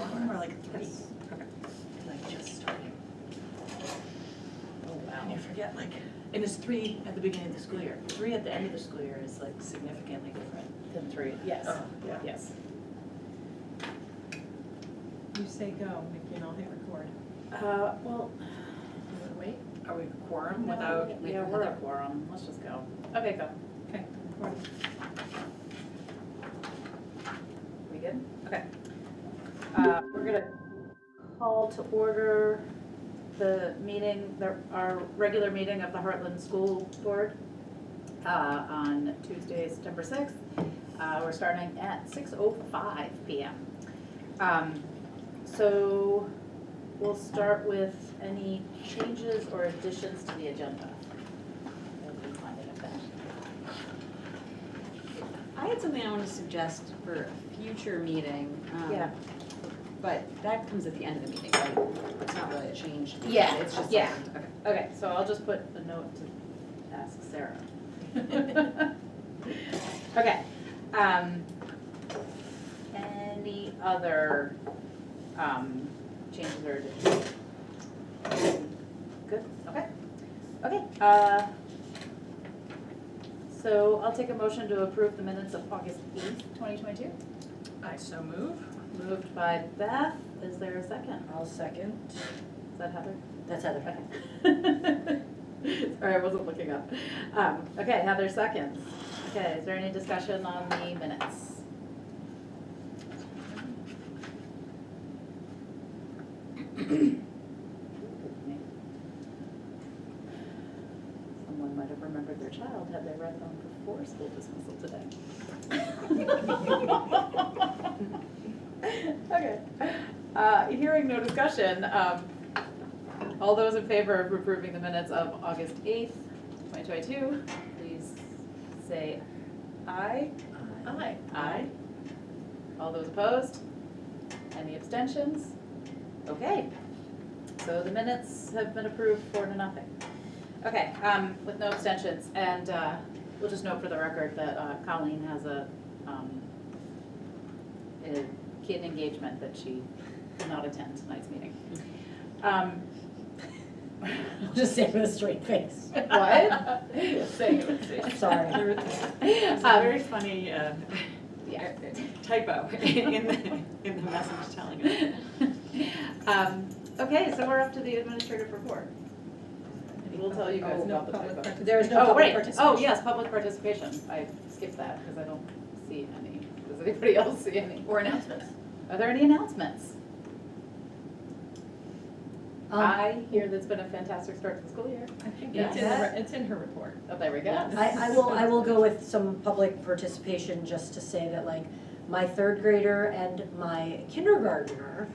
one or like a 3? Yes. Okay. Like just starting. Oh, wow. And you forget like, and it's 3 at the beginning of the school year. 3 at the end of the school year is like significantly different. Then 3, yes. Oh, yeah. Yes. You say go, Nikki, and I'll hit record. Well, Wait. Are we a quorum no, without? yeah, we're a quorum, let's just go. Okay, go. Okay, recording. We good? Okay. We're gonna call to order the meeting, our regular meeting of the Hartland Schoolboard on Tuesday, September 6th. We're starting at 6:05 p.m. So we'll start with any changes or additions to the agenda. I had something I want to suggest for a future meeting. Yeah. But that comes at the end of the meeting, right? It's not really a change. Yeah, It's just yeah. something- okay. Okay, so I'll just put a note to ask Sarah. Okay. Any other changes or additions? Good, okay. Okay, so I'll take a motion to approve the minutes of August 8th, 2022. I so move. Moved by Beth, is there a second? I'll second. Is that Heather? That's Heather. Okay. Sorry, I wasn't looking up. Okay, Heather seconds. Okay, is there any discussion on the minutes? Someone might have remembered their child had they read them before school dismissal today. Okay. Hearing no discussion, all those in favor of approving the minutes of August 8th, 2022, please say aye. Aye. Aye. All those opposed? Any abstentions? Okay, so the minutes have been approved 4-0. Okay, with no abstentions, and we'll just note for the record that Colleen has a kid engagement that she did not attend tonight's meeting. Just say it with a straight face. What? Saying it with face. Sorry. It's a very funny Yeah. typo in the message telling us. Okay, so we're up to the administrative report. We'll tell you guys No about the public typo. participation. There is no Oh, public right. participation. Oh, yes, public participation. I skipped that because I don't see any. Does anybody else see any? Or announcements. Are there any announcements? I hear there's been a fantastic start to the school year. I think Yes. it's in her report. Oh, there we go. I will go with some public participation just to say that like my 3rd grader and my kindergartner,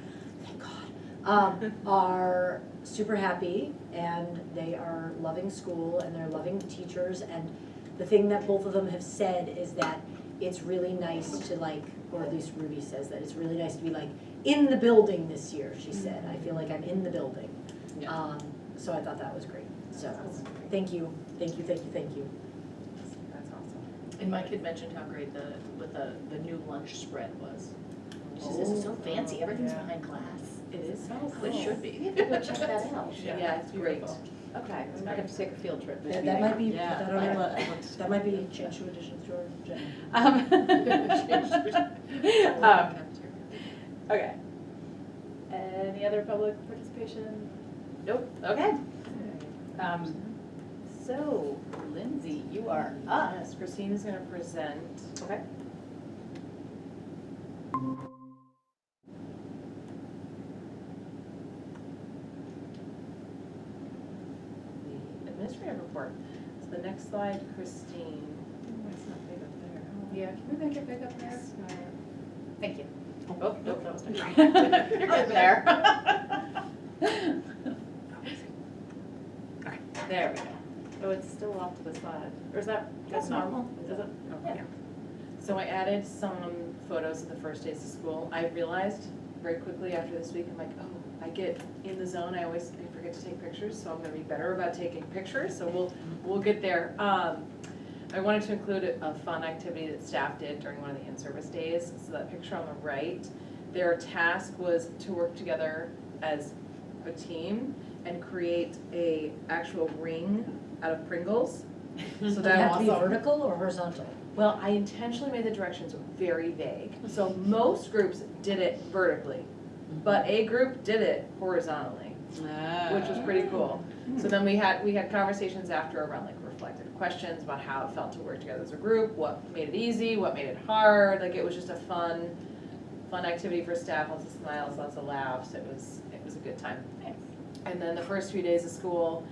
thank God, are super happy and they are loving school and they're loving teachers, and the thing that both of them have said is that it's really nice to like, or at least Ruby says that it's really nice to be like in the building this year, she said. I feel like I'm in the building. Yeah. So I thought that was great. So thank you, thank you, thank you, thank you. That's awesome. And my kid mentioned how great the new lunch spread was. She says it's so fancy, everything's Yeah. behind glass. It is so It cool. should be. We have to go check that out. Yeah, Yeah, it's it's great. beautiful. Okay, we might have to take a field trip. this That might be, meeting. I don't I know, looked. that might be change to additions to our agenda. Okay. Any other public participation? Nope, okay. So, Lindsay, you are up. Yes, Christine is gonna present Okay. the administrative report. So the next slide, Christine. Oh, it's not big up there. Oh. Yeah, can we make it big up there? Thank you. Oh, nope, that was not right. You're Up good there. There we go. Oh, it's still off to the side. Or is that? That's normal. Is it? Yeah. So I added some photos of the first days of school. I realized very quickly after this week, I'm like, oh, I get in the zone. I forget to take pictures, so I'm gonna be better about taking pictures. So we'll get there. I wanted to include a fun activity that staff did during one of the in-service days. So that picture on the right, Their task was to work together as a team and create a actual ring out of Pringles. So Does it that have to be awesome. vertical or horizontal? Well, I intentionally made the directions very vague. So most groups did it vertically, but a group did it horizontally, which was pretty cool. So then we had conversations after around like reflective questions about how it felt to work together as a group, what made it easy, what made it hard. Like it was just a fun activity for staff, lots of smiles, lots of laughs. It was a good time. And then the first few days of school,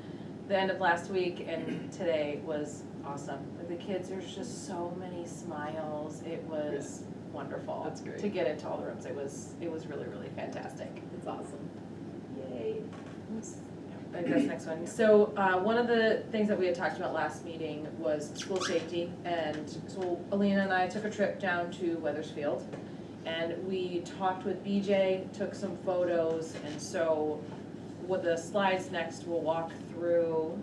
the end of last week and today was awesome. Like the kids, there's just so many smiles. It was wonderful. That's great. To get into all the rooms. It was really, really fantastic. It's awesome. Yay. I guess next one. So one of the things that we had talked about last meeting was school safety. And so Alina and I took a trip down to Weathersfield. And we talked with BJ, took some photos. And so what the slides next we'll walk through.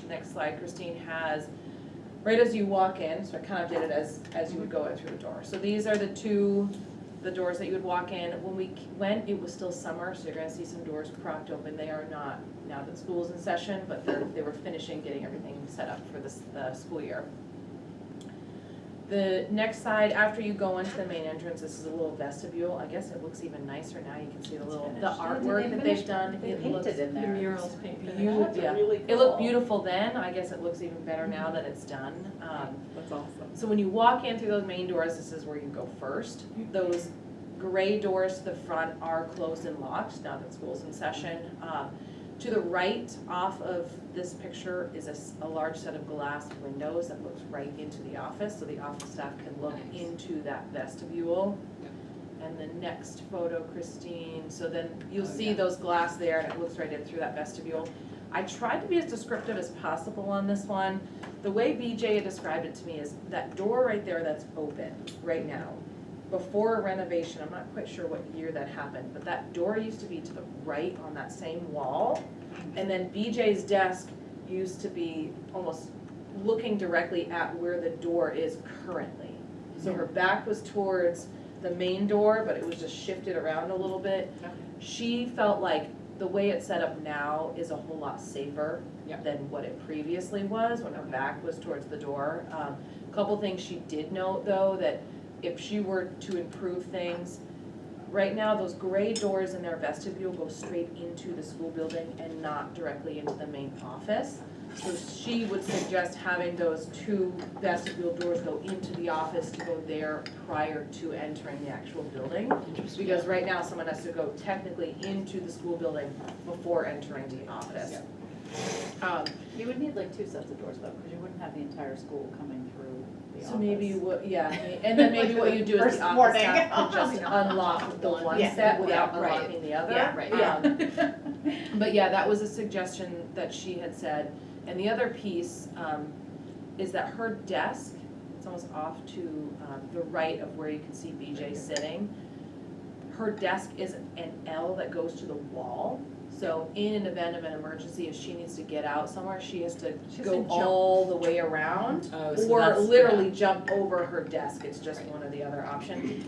Next slide, Christine has, right as you walk in, so I kind of did it as you would go in through the door. So these are the doors that you would walk in. When we went, it was still summer, so you're gonna see some doors propped open. They are not, now that school's in session, but they were finishing getting everything set up for the school year. The next side, after you go into the main entrance, this is a little vestibule. I guess it looks even nicer now. You can see the artwork that they've done. They It looks painted in there. The murals painted. beautiful. Yeah. Really It looked cool. beautiful then. I guess it looks even better now that it's done. That's awesome. So when you walk in through those main doors, this is where you go first. Those gray doors to the front are closed and locked now that school's in session. To the right off of this picture is a large set of glass windows that looks right into the office, so the office staff can look Nice. into that vestibule. Yep. And the next photo, Christine, so then you'll see yeah. those glass there and it looks right in through that vestibule. I tried to be as descriptive as possible on this one. The way BJ had described it to me is that door right there that's open right now. Before renovation, I'm not quite sure what year that happened, but that door used to be to the right on that same wall. And then BJ's desk used to be almost looking directly at where the door is currently. So her back was towards the main door, but it was just shifted around a little bit. She felt like the way it's set up now is a whole lot safer Yep. than what it previously was when her back was towards the door. Couple things she did note though, that if she were to improve things, right now those gray doors in their vestibule go straight into the school building and not directly into the main office. So she would suggest having those two vestibule doors go into the office to go there prior to entering the actual building. Interesting. Because right now someone has to go technically into the school building before entering the office. You would need like two sets of doors though, because you wouldn't have the entire school coming through the office. So maybe you would, yeah, and then maybe what you do is First the office morning. staff could just unlock the one Yeah. set without Yeah, right. unlocking the other. Yeah, right. But yeah, that was a suggestion that she had said. And the other piece is that her desk, it's almost off to the right of where you can see BJ sitting. Her desk is an L that goes to the wall. So in an event of an emergency, if she needs to get out somewhere, she has to go all the way around. Oh, so Or that's- literally yeah. jump over her desk, it's just one or the other option.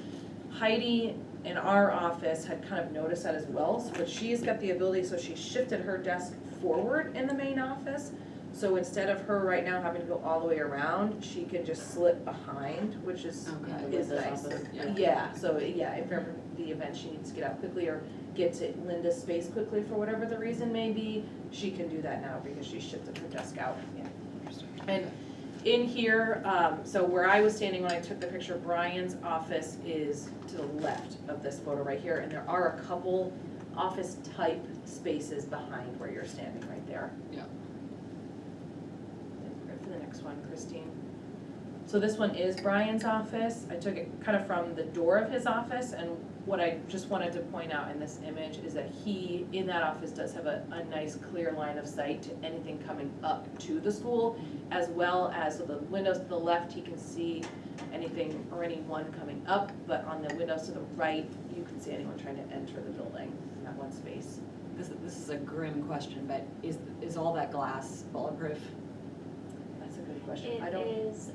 Heidi in our office had kind of noticed that as well, but she's got the ability, so she shifted her desk forward in the main office. So instead of her right now having to go all the way around, she can just slip behind, which is Okay. is nice. Yeah. Yeah, so yeah, if ever the event she needs to get out quickly or get to Linda's space quickly for whatever the reason may be, she can do that now because she shifted her desk out. And in here, so where I was standing when I took the picture, Brian's office is to the left of this photo right here, and there are a couple office type spaces behind where you're standing right there. Yeah. Right for the next one, Christine. So this one is Brian's office. I took it kind of from the door of his office, and what I just wanted to point out in this image is that he, in that office, does have a nice clear line of sight to anything coming up to the school, as well as, so the windows to the left, he can see anything or anyone coming up, but on the windows to the right, you can see anyone trying to enter the building in that one space. This is a grim question, but is all that glass bulletproof? That's a good question. It I don't. is,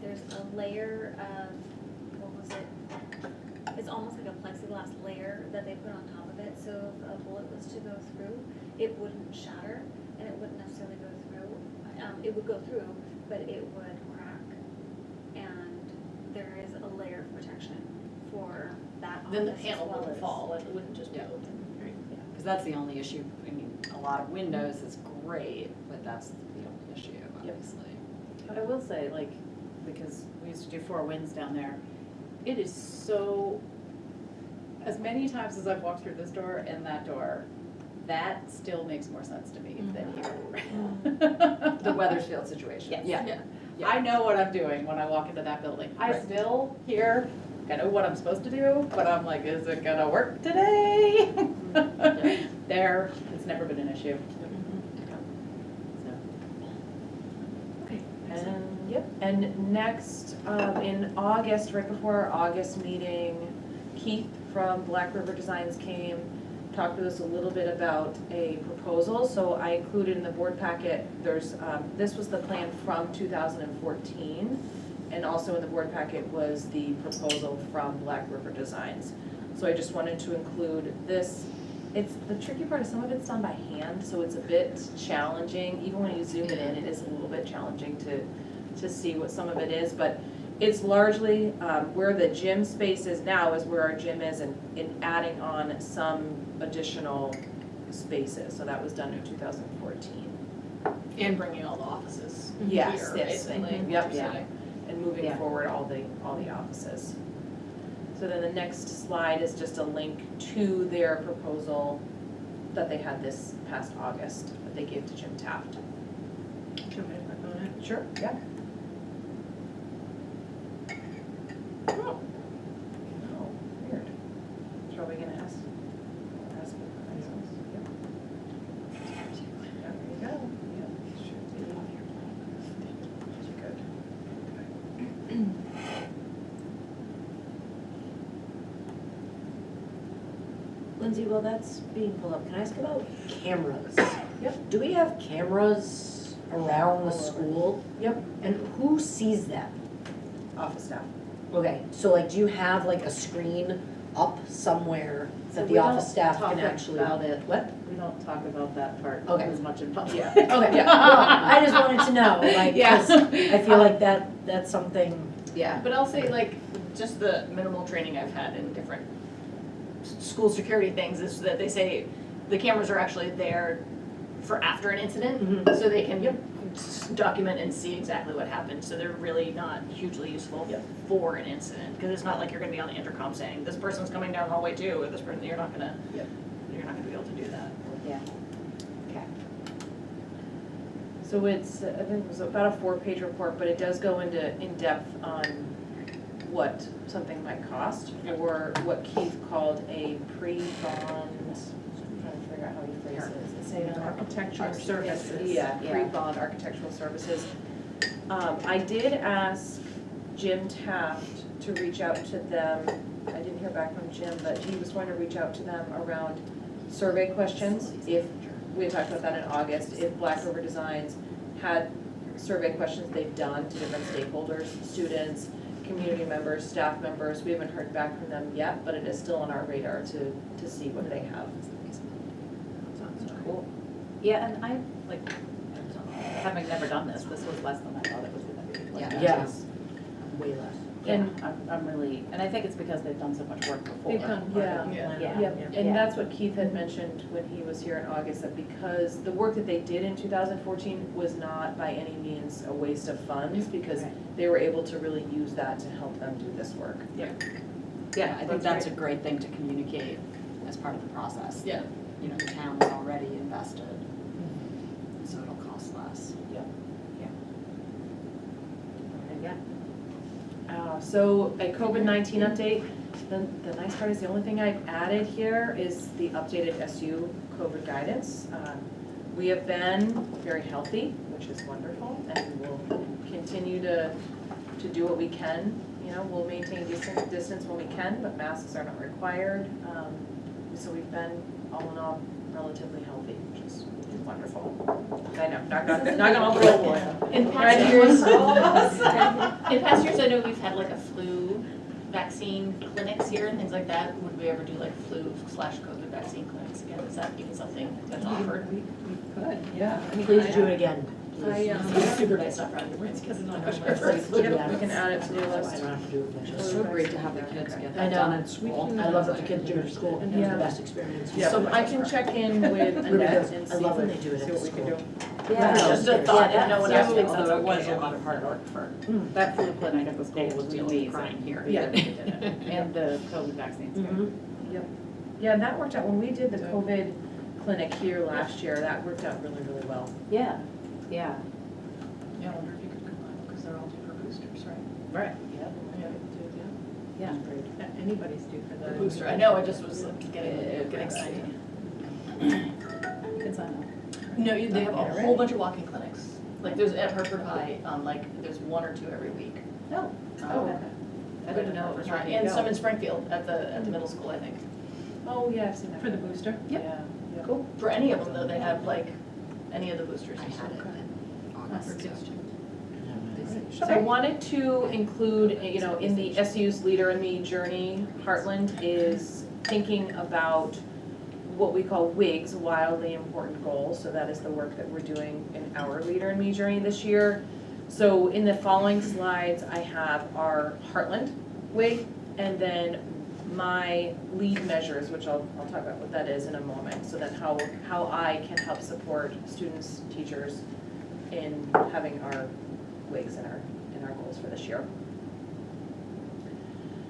there's a layer of, what was it? It's almost like a plexiglass layer that they put on top of it, so if a bullet was to go through, it wouldn't shatter, and it wouldn't necessarily go through. It would go through, but it would crack, and there is a layer of protection for that Then the office panel as well wouldn't as- fall, and it wouldn't just be Yeah. open, right? Because that's the only issue. I mean, a lot of windows is great, but that's the only issue, obviously. I will say, like, because we used to do Four Winds down there, it is so, as many times as I've walked through this door and that door, that still makes more sense to me than here. The Weathersfield situation. Yes. Yeah. I know what I'm doing when I walk into that building. I Right. still here, I know what I'm supposed to do, but I'm like, is it gonna work today? There, it's never been an issue. And, yep, and next, in August, right before our August meeting, Keith from Black River Designs came, talked to us a little bit about a proposal, so I included in the board packet, there's, this was the plan from 2014, and also in the board packet was the proposal from Black River Designs. So I just wanted to include this. It's, the tricky part is some of it's done by hand, so it's a bit challenging, even when you zoom it in, it is a little bit challenging to see what some of it is, but it's largely, where the gym space is now is where our gym is, and adding on some additional spaces, so that was done in 2014. And bringing all the offices Yes, here, yes, basically. yep, Yeah. and moving Yeah. forward all the offices. So then the next slide is just a link to their proposal that they had this past August, that they gave to Jim Taft. Sure, yeah. Oh, weird. Shall we gonna ask for questions? Yep. Yeah, there you go. Yep, should be. Good. Lindsay, while that's being pulled up, can I ask about cameras? Yep. Do we have cameras around the All over. school? Yep, And who sees them? office staff. Okay, so like, do you have like a screen up somewhere So that we the don't office staff talk can actually? about it. What? We don't talk about that part Okay. as much in public. Yeah. Okay, Yeah. well, I just wanted to know, like, 'cause Yeah. I feel like that's something, Yeah. But I'll say, like, just the minimal training I've had in different school security things is that they say the cameras are actually there for after an incident, Mhm. so they can document and see exactly what happened, so they're really not hugely useful Yep. for an incident, because it's not like you're gonna be on the intercom saying, this person's coming down hallway 2, or this person, you're not gonna be able to do that. Yeah. Okay. So it's, I think it was about a 4-page report, but it does go in depth on what something might cost for what Keith called a pre-bond, I'm trying to figure out how he phrases it. Does it say an architectural services? Yeah, Yeah. pre-bond architectural services. I did ask Jim Taft to reach out to them. I didn't hear back from Jim, but he was going to reach out to them around survey questions. If, we had talked about that in August, if Black River Designs had survey questions they've done to different stakeholders, students, community members, staff members. We haven't heard back from them yet, but it is still on our radar to see what they have. Cool. Yeah, and I, like, having never done this, this was less than I thought it was gonna be. Like, Yeah. Yeah. this is- way less. Yeah, And- I'm really, and I think it's because they've done so much work before. They've done, yeah. Yeah. Yep, and that's what Keith had mentioned when he was here in August, that because the work that they did in 2014 was not by any means a waste of funds, because they were able to really use that to help them do this work. Yeah, I think that's a great thing to communicate as part of the process. Yeah. You know, the town is already invested, so it'll cost less. So a COVID-19 update, the nice part is the only thing I've added here is the updated SU COVID guidance. We have been very healthy, which is wonderful, and we'll continue to do what we can. You know, we'll maintain distance when we can, but masks are not required. So we've been, all in all, relatively healthy, which is wonderful. I know, knock on wood. In past years, I know we've had like a flu vaccine clinics here and things like that? Would we ever do like flu/COVID vaccine clinics again? Is that even something that's offered? We could, yeah. I mean, Please I- do it again. I, It's super nice stuff around your brains because it's not sure. Yep, we can add it to the So I list. don't have to do it It's again. so great to have the kids get I that know. done in school. I love that the kids do it at school, it was Yeah. the best experience. So I can check in with Really Annette good. and I see love when what, they do it see at what we can school. do. Yeah. Just a thought, if no one else thinks that's Although it was okay. a lot of hard work for That flu clinic at the school Dave was was the only amazing. crying here. Yeah. And the COVID vaccines. Mhm. Yeah, and that worked out, when we did the COVID clinic here last year, that worked out really, really well. Yeah, yeah. Yeah, I wonder if you could combine, because they're all due for boosters, right? Right. Yep. Yeah. Yeah. Anybody's due for The the. booster, I know, I just was like, getting excited. You can sign up. No, they have a Okay, whole right. bunch of walk-in clinics. Like there's at Hartford High, like there's 1 or 2 every week. No. Oh, okay. I didn't know it was ready to And go. some in Springfield at the middle school, I think. Oh, yeah, I've seen that. For the booster? Yep. Yeah. Cool. For any of them though, they have like, any of the boosters. I had it in August. So I wanted to include, you know, in the SU's Leader in Me journey, Hartland is thinking about what we call WIGs, wildly important goals. So that is the work that we're doing in our Leader in Me journey this year. So in the following slides, I have our Hartland WIG and then my lead measures, which I'll talk about what that is in a moment. So then how I can help support students, teachers in having our WIGs in our goals for this year.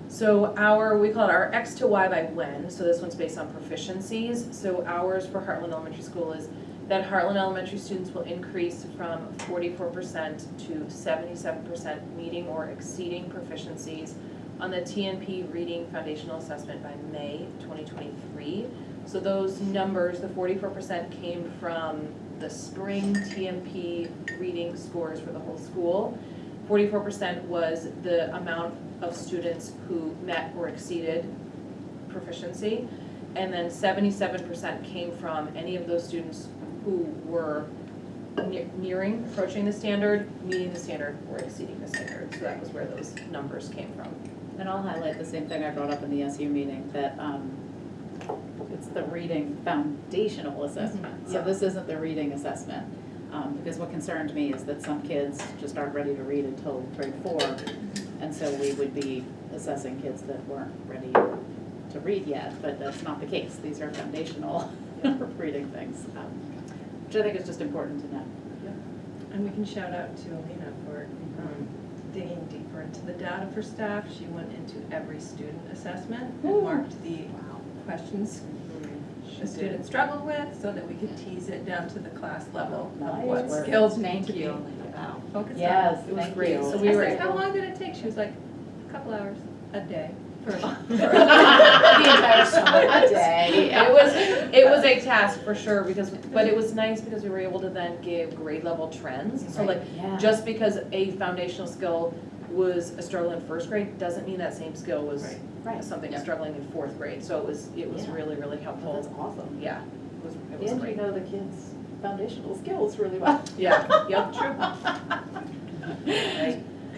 So we call it our X to Y by when, so this one's based on proficiencies. So ours for Hartland Elementary School is that Hartland Elementary students will increase from 44% to 77% meeting or exceeding proficiencies on the TNP Reading Foundational Assessment by May 2023. So those numbers, the 44% came from the spring TNP reading scores for the whole school. 44% was the amount of students who met or exceeded proficiency. And then 77% came from any of those students who were nearing, approaching the standard, meeting the standard, or exceeding the standard. So that was where those numbers came from. And I'll highlight the same thing I brought up in the SU meeting, that it's the reading foundational assessment. So Yeah. this isn't the reading assessment. Because what concerned me is that some kids just aren't ready to read until grade 4. And so we would be assessing kids that weren't ready to read yet, but that's not the case. These are foundational reading things, which I think is just important to know. And we can shout out to Alina for digging deeper into the data for staff. She went into every student assessment and marked the questions the students struggled with so that we could tease it down to the class level of what Nice. skills need Thank to be you. Wow. focused Yes, on. It was thank great. you. So I we were said, how able, long did it take? She was like, a couple hours a day. The entire summer. A day. it was a task for sure but it was nice because we were able to then give grade level trends. So like, just because a foundational skill was a struggle in 1st grade doesn't mean that same skill was something struggling in 4th grade. So it was Yeah. really, really helpful. Well, that's awesome. Yeah, it was And great. you know the kids' foundational skills really well. Yeah, yep, true.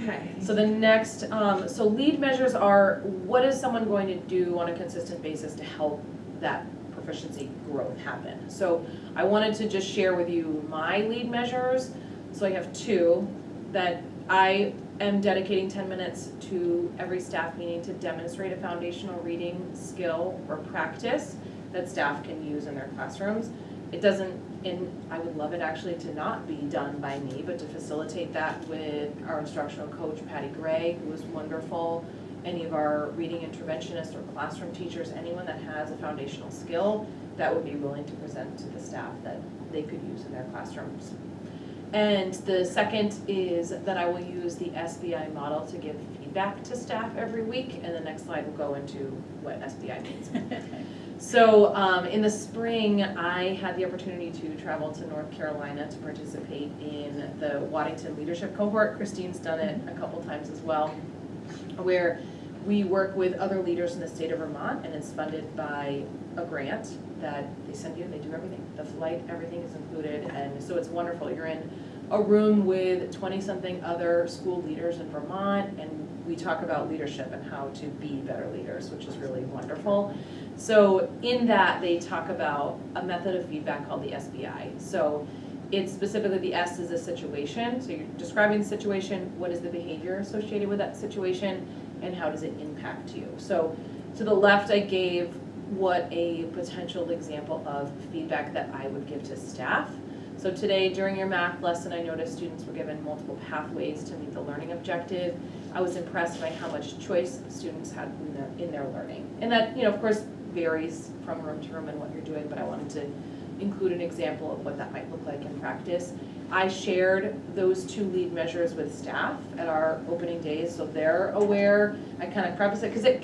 Okay. So the next, so lead measures are, what is someone going to do on a consistent basis to help that proficiency growth happen? So I wanted to just share with you my lead measures. So I have 2 that I am dedicating 10 minutes to every staff meeting to demonstrate a foundational reading skill or practice that staff can use in their classrooms. It doesn't, and I would love it actually to not be done by me, but to facilitate that with our instructional coach, Patty Gray, who is wonderful, any of our reading interventionists or classroom teachers, anyone that has a foundational skill that would be willing to present to the staff that they could use in their classrooms. And the second is that I will use the SBI model to give feedback to staff every week, and the next slide will go into what SBI means. So in the spring, I had the opportunity to travel to North Carolina to participate in the Waddington Leadership Cohort. Christine's done it a couple times as well, where we work with other leaders in the state of Vermont, and it's funded by a grant that they send you, they do everything. The flight, everything is included, and so it's wonderful. You're in a room with 20-something other school leaders in Vermont, and we talk about leadership and how to be better leaders, which is really wonderful. So in that, they talk about a method of feedback called the SBI. So it's specifically, the S is a situation, so you're describing the situation, what is the behavior associated with that situation, and how does it impact you? So to the left, I gave what a potential example of feedback that I would give to staff. So today, during your math lesson, I noticed students were given multiple pathways to meet the learning objective. I was impressed by how much choice students had in their learning. And that, of course, varies from room to room and what you're doing, but I wanted to include an example of what that might look like in practice. I shared those 2 lead measures with staff at our opening days, so they're aware. I kind of preface it, because it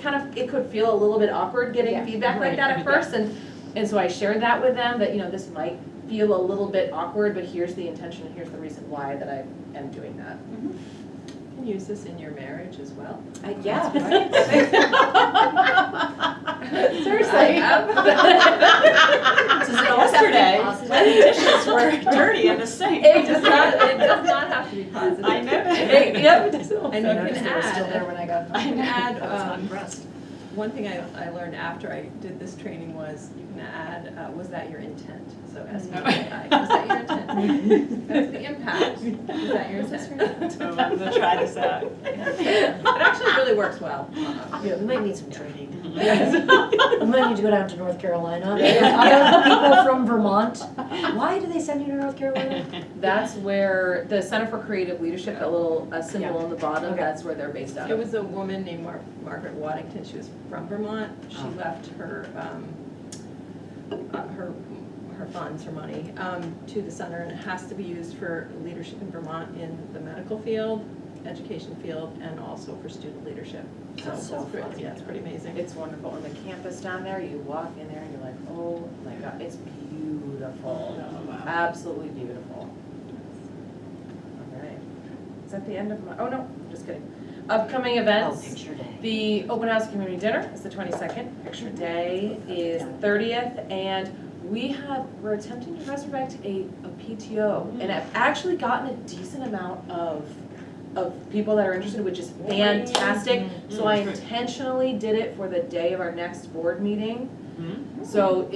could feel a little bit awkward getting feedback like that at first, and so I shared that with them, that, this might feel a little bit awkward, but here's the intention, and here's the reason why that I am doing that. You can use this in your marriage as well. Yeah. Seriously. Does it always have to be positive? When the dishes were dirty in the sink. It does not have to be positive. I know. Yep. And you Still can there add, when I got. you can add, I was unimpressed. one thing I learned after I did this training was you can add, was that your intent? So SBI, was that your intent? That's the impact, was that your intent? So I'm gonna try this out. It actually really works well. Yeah, we might need some training. We might need to go down to North Carolina. Other people from Vermont, why do they send you to North Carolina? That's where the Center for Creative Leadership, that little symbol on the bottom, Okay. that's where they're based out It of. was a woman named Margaret Waddington, she was from Vermont. She left her funds, her money, to the center, and it has to be used for leadership in Vermont in the medical field, education field, and also for student leadership. That's so it's pretty- fun. Yeah, it's pretty amazing. It's wonderful, and the campus down there, you walk in there and you're like, oh my God, it's beautiful. Absolutely beautiful. All right. Is that the end of my, oh no, just kidding. Upcoming events. Picture day. The open house community dinner is the 22nd, picture day is 30th, and we're attempting to resurrect a PTO, and I've actually gotten a decent amount of people that are interested, which is fantastic. So I intentionally did it for the day of our next board meeting. So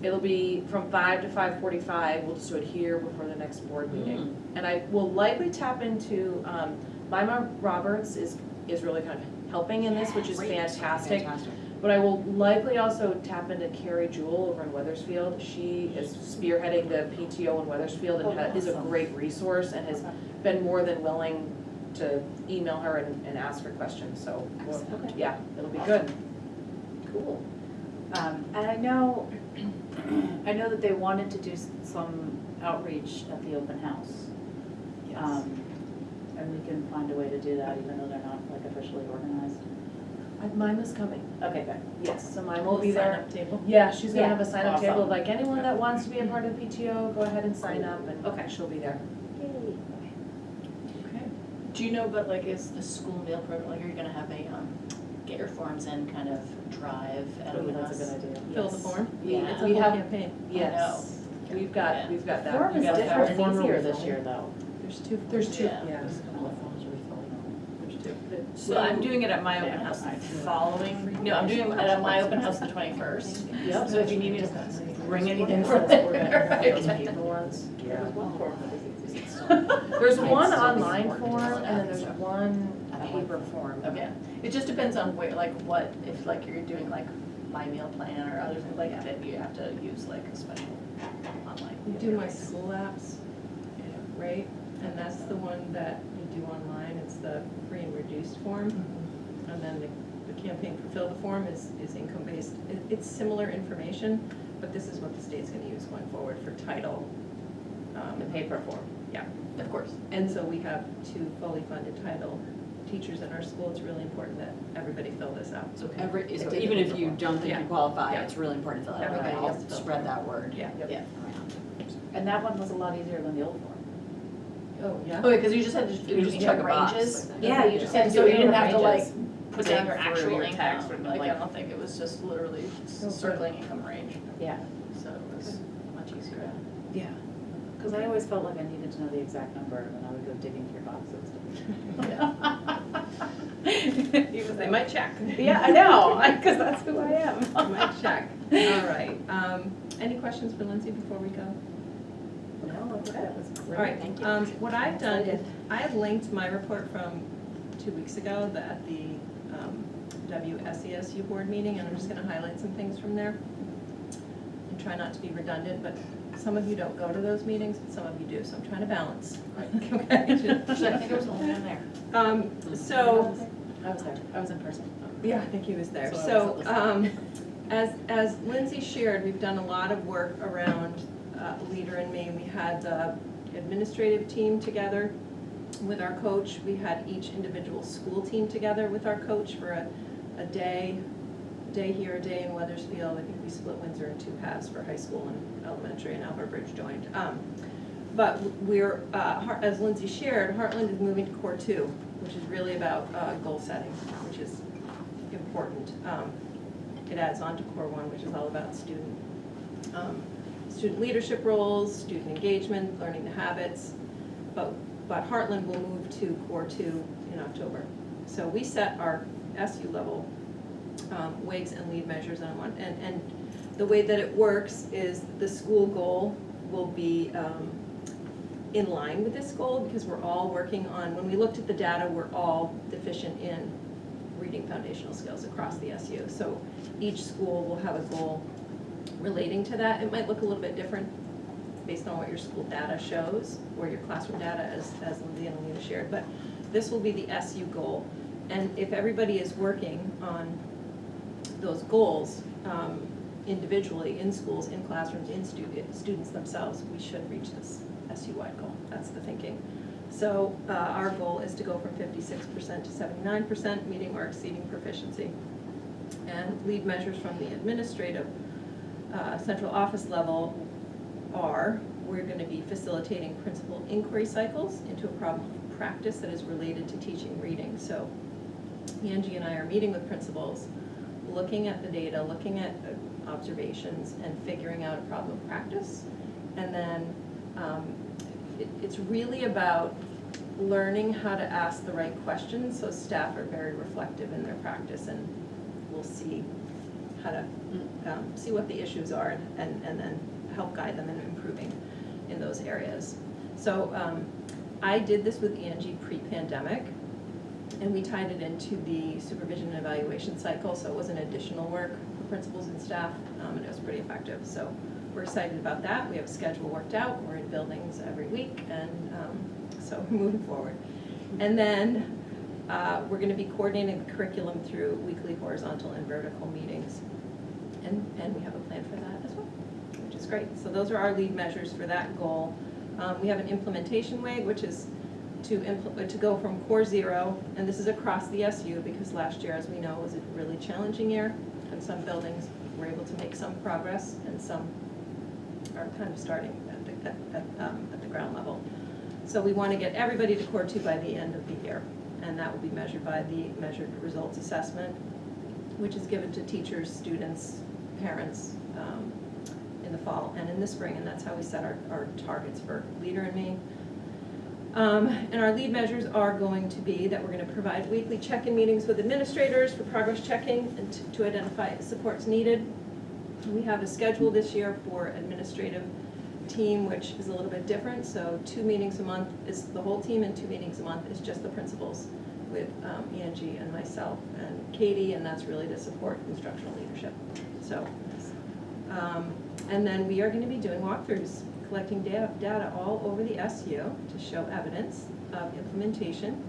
it'll be from 5 to 5:45, we'll just do it here before the next board meeting. And I will likely tap into, Lima Roberts is really kind of helping in this, which is fantastic. But I will likely also tap into Carrie Jewell over in Weathersfield. She is spearheading the PTO in Weathersfield and is a great resource and has been more than willing to email her and ask her questions, so, yeah, it'll be good. Cool. And I know that they wanted to do some outreach at the open house. And we can find a way to do that even though they're not like officially organized. Mima's coming. Okay, good. Yes, so Mima will be there. Sign-up table. Yeah, she's gonna Yeah. have a sign-up Awesome. table, like anyone that wants to be a part of the PTO, go ahead and sign up, and Okay. she'll be there. Okay. Do you know, but like, is the school meal program, like, are you gonna have a, get your forms in kind of drive at open house? That's a good idea. Fill the form? Yeah. It's a We whole have- campaign. Yes, we've got that. Form We is got that. different and easier Form this will year though. There's two. There's two, Yeah. yeah. There's two. So I'm doing it at my open house the following, no, I'm doing it at my open house the 21st. Yep. So if you need me to bring anything Yeah. from there. Right, those paper ones. Yeah. There's one online form and then there's one paper form. Okay, it just depends on where, like, what, if like you're doing like my meal plan or other things like that, you have to use like a special online. You do my school apps, right? And that's the one that you do online, it's the free and reduced form. And then the campaign for Fill the Form is income-based. It's similar information, but this is what the state's gonna use going forward for title. The paper form. Yeah, Of course. and so we have 2 fully funded title teachers in our school. It's really important that everybody fill this out. So It did even the if you form. don't think Yeah. you qualify, Yeah. it's really important to let Everybody everybody has else to fill spread it that word. Yeah. Yeah. around. And that one was a lot easier than the old form. Oh, yeah? Oh, because you just had to, you just check check a box. ranges. Yeah, you just had And to so do you didn't income have to like ranges. put down your Dig through actual your text income, and, like, like- I don't think, it was just literally circling income range, Yeah. so it was much easier. Yeah. Because I always felt like I needed to know the exact number, and then I would go digging through boxes. They might check. Yeah, I know, because that's who I am. They might check. All right. Any questions for Lindsay before we go? No, I think that was great. All right. Thank you. What I've done is I have linked my report from 2 weeks ago at the WSESU board meeting, and I'm just going to highlight some things from there and try not to be redundant, but some of you don't go to those meetings, but some of you do, so I'm trying to balance. Okay. So I think it was only one there. So, I was there, I was in person. yeah, I think he was there. So So, as Lindsay shared, we've done a lot of work around Leader in Me. We had the administrative team together with our coach. We had each individual school team together with our coach for a day here, a day in Weathersfield. I think we split Windsor in 2 halves for high school and elementary, and Albert Bridge joined. But we're, as Lindsay shared, Hartland is moving to Core 2, which is really about goal setting, which is important. It adds on to Core 1, which is all about student leadership roles, student engagement, learning the habits. But Hartland will move to Core 2 in October. So we set our SU level WIGs and lead measures on one. And the way that it works is the school goal will be in line with this goal, because we're all working on, when we looked at the data, we're all deficient in reading foundational skills across the SU. So each school will have a goal relating to that. It might look a little bit different based on what your school data shows, or your classroom data, as Lindsay and Alina shared, but this will be the SU goal. And if everybody is working on those goals individually, in schools, in classrooms, in students themselves, we should reach this SU-wide goal. That's the thinking. So our goal is to go from 56% to 79%, meeting or exceeding proficiency. And lead measures from the administrative central office level are, we're going to be facilitating principal inquiry cycles into a problem of practice that is related to teaching reading. So Angie and I are meeting with principals, looking at the data, looking at observations, and figuring out a problem of practice. And then it's really about learning how to ask the right questions, so staff are very reflective in their practice, and we'll see how to see what the issues are, and then help guide them in improving in those areas. So I did this with Angie pre-pandemic, and we tied it into the supervision and evaluation cycle, so it was an additional work for principals and staff, and it was pretty effective. So we're excited about that. We have a schedule worked out. We're in buildings every week, and so we're moving forward. And then we're going to be coordinating the curriculum through weekly horizontal and vertical meetings, and we have a plan for that as well, which is great. So those are our lead measures for that goal. We have an implementation WIG, which is to go from Core 0, and this is across the SU, because last year, as we know, was a really challenging year, and some buildings were able to make some progress, and some are kind of starting at the ground level. So we want to get everybody to Core 2 by the end of the year, and that will be measured by the measured results assessment, which is given to teachers, students, parents in the fall and in the spring, and that's how we set our targets for Leader in Me. And our lead measures are going to be that we're going to provide weekly check-in meetings with administrators for progress checking and to identify supports needed. We have a schedule this year for administrative team, which is a little bit different. So 2 meetings a month is the whole team, and 2 meetings a month is just the principals, with Angie and myself and Katie, and that's really to support instructional leadership. So, and then we are going to be doing walkthroughs, collecting data all over the SU to show evidence of implementation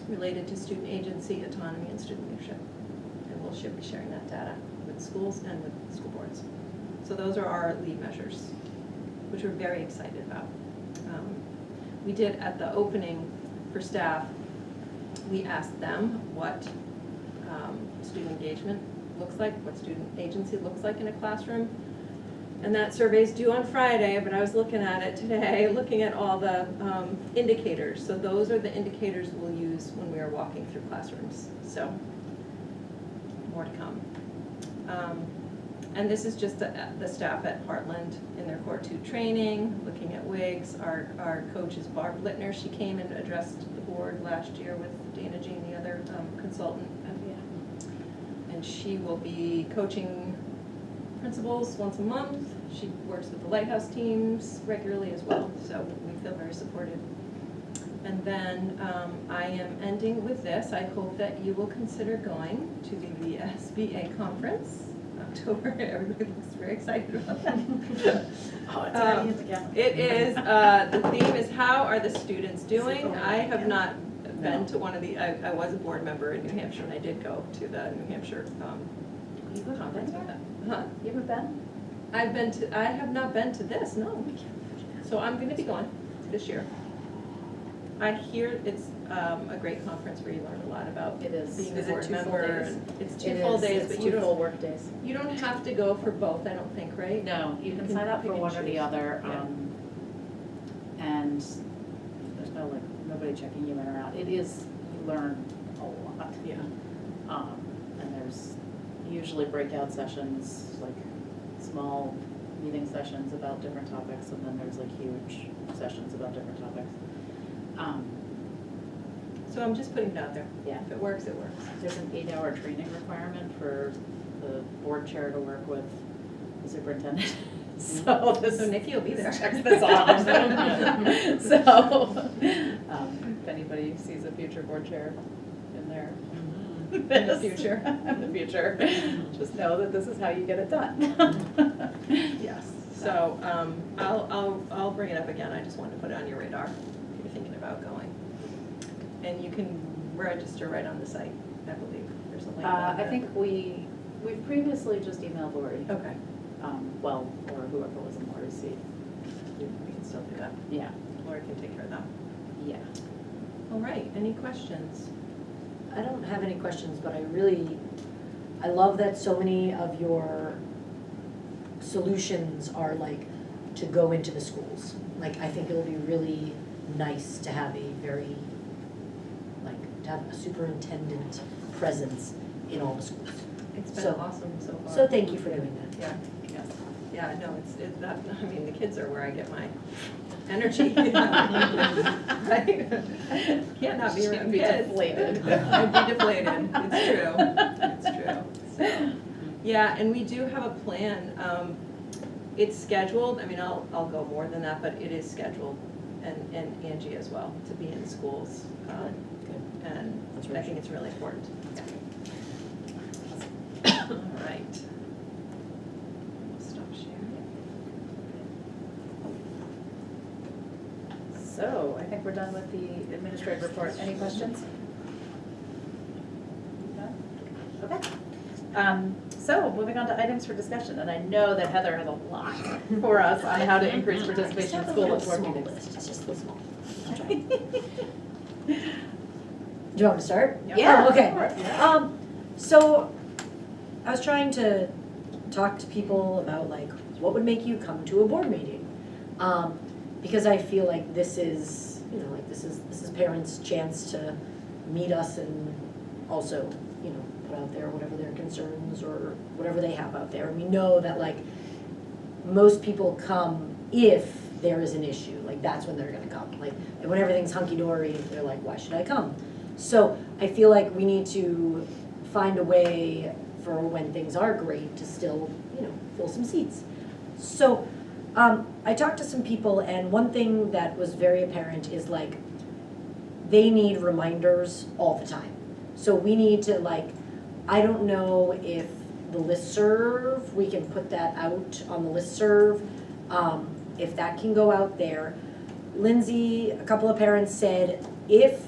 related to student agency, autonomy, and student leadership. And we'll be sharing that data with schools and with school boards. So those are our lead measures, which we're very excited about. We did at the opening for staff, we asked them what student engagement looks like, what student agency looks like in a classroom. And that survey's due on Friday, but I was looking at it today, looking at all the indicators. So those are the indicators we'll use when we are walking through classrooms. So more to come. And this is just the staff at Hartland in their Core 2 training, looking at wigs. Our coach is Barb Littner. She came and addressed the board last year with Dana Jean, the other consultant. And she will be coaching principals once a month. She works with the Lighthouse teams regularly as well, so we feel very supported. And then I am ending with this. I hope that you will consider going to the VSBA conference. October, everybody looks very excited about that. Oh, it's already in the calendar. It is, the theme is how are the students doing? I have not been to one of the, I was a board member in New Hampshire and I did go to the New Hampshire You haven't conference been with there? them. Huh? You haven't been? I have not been to this, no. So I'm gonna be going this year. I hear it's a great conference where you learn a lot about It is. being a Is it board 2 full member. days? And It's It 2 full is. days, It's but 2 full work days. you don't have to go for both, I don't think, right? No, you can sign up for one or the other, and there's no like, nobody checking you in or out. It is, you learn a lot. Yeah. And there's usually breakout sessions, like small meeting sessions about different topics, and then there's like huge sessions about different topics. So I'm just putting it out there. Yeah. If it works, it works. There's an 8-hour training requirement for the board chair to work with the superintendent. So this. So Nikki will be there. Checks this off. So, if anybody sees a future board chair in there. In the future. In the future, just know that this is how you get it done. Yes. So I'll bring it up again. I just wanted to put it on your radar if you're thinking about going. And you can register right on the site, I believe. There's a link on I there. think we've previously just emailed Lori, Okay. well, or whoever was in Lori's seat. We can still do that. Yeah, Lori can take care of that. yeah. All right. Any questions? I don't have any questions, but I love that so many of your solutions are like to go into the schools. Like, I think it'll be really nice to have to have a superintendent presence in all the schools. It's been So- awesome so far. So thank you for doing that. Yeah. Yes. Yeah, no, it's that, I mean, the kids are where I get my energy. Right? Can't not be She'd around be kids. deflated. I'd be deflated, it's true, it's true. So, yeah, and we do have a plan, it's scheduled, I mean, I'll go more than that, but it is scheduled, and Angie as well, to be in schools. And That's I really think it's really important. All right. We'll stop sharing. So, I think we're done with the administrative report. Any questions? No? Okay. So, moving on to items for discussion, and I know that Heather has a lot for us on how to increase participation in school and board Small meetings. list, it's just a small. I'll try. Do you want me to start? Yeah. Oh, okay. Sure. So I was trying to talk to people about like what would make you come to a board meeting, because I feel like this is, you know, like this is parents' chance to meet us and also, you know, put out there whatever their concerns or whatever they have out there. And we know that like most people come if there is an issue, like that's when they're gonna come. Like and when everything's hunky-dory, they're like, why should I come? So I feel like we need to find a way for when things are great to still, you know, fill some seats. So I talked to some people, and one thing that was very apparent is like they need reminders all the time. So we need to like, I don't know if the listserv, we can put that out on the listserv, if that can go out there. Lindsay, a couple of parents said if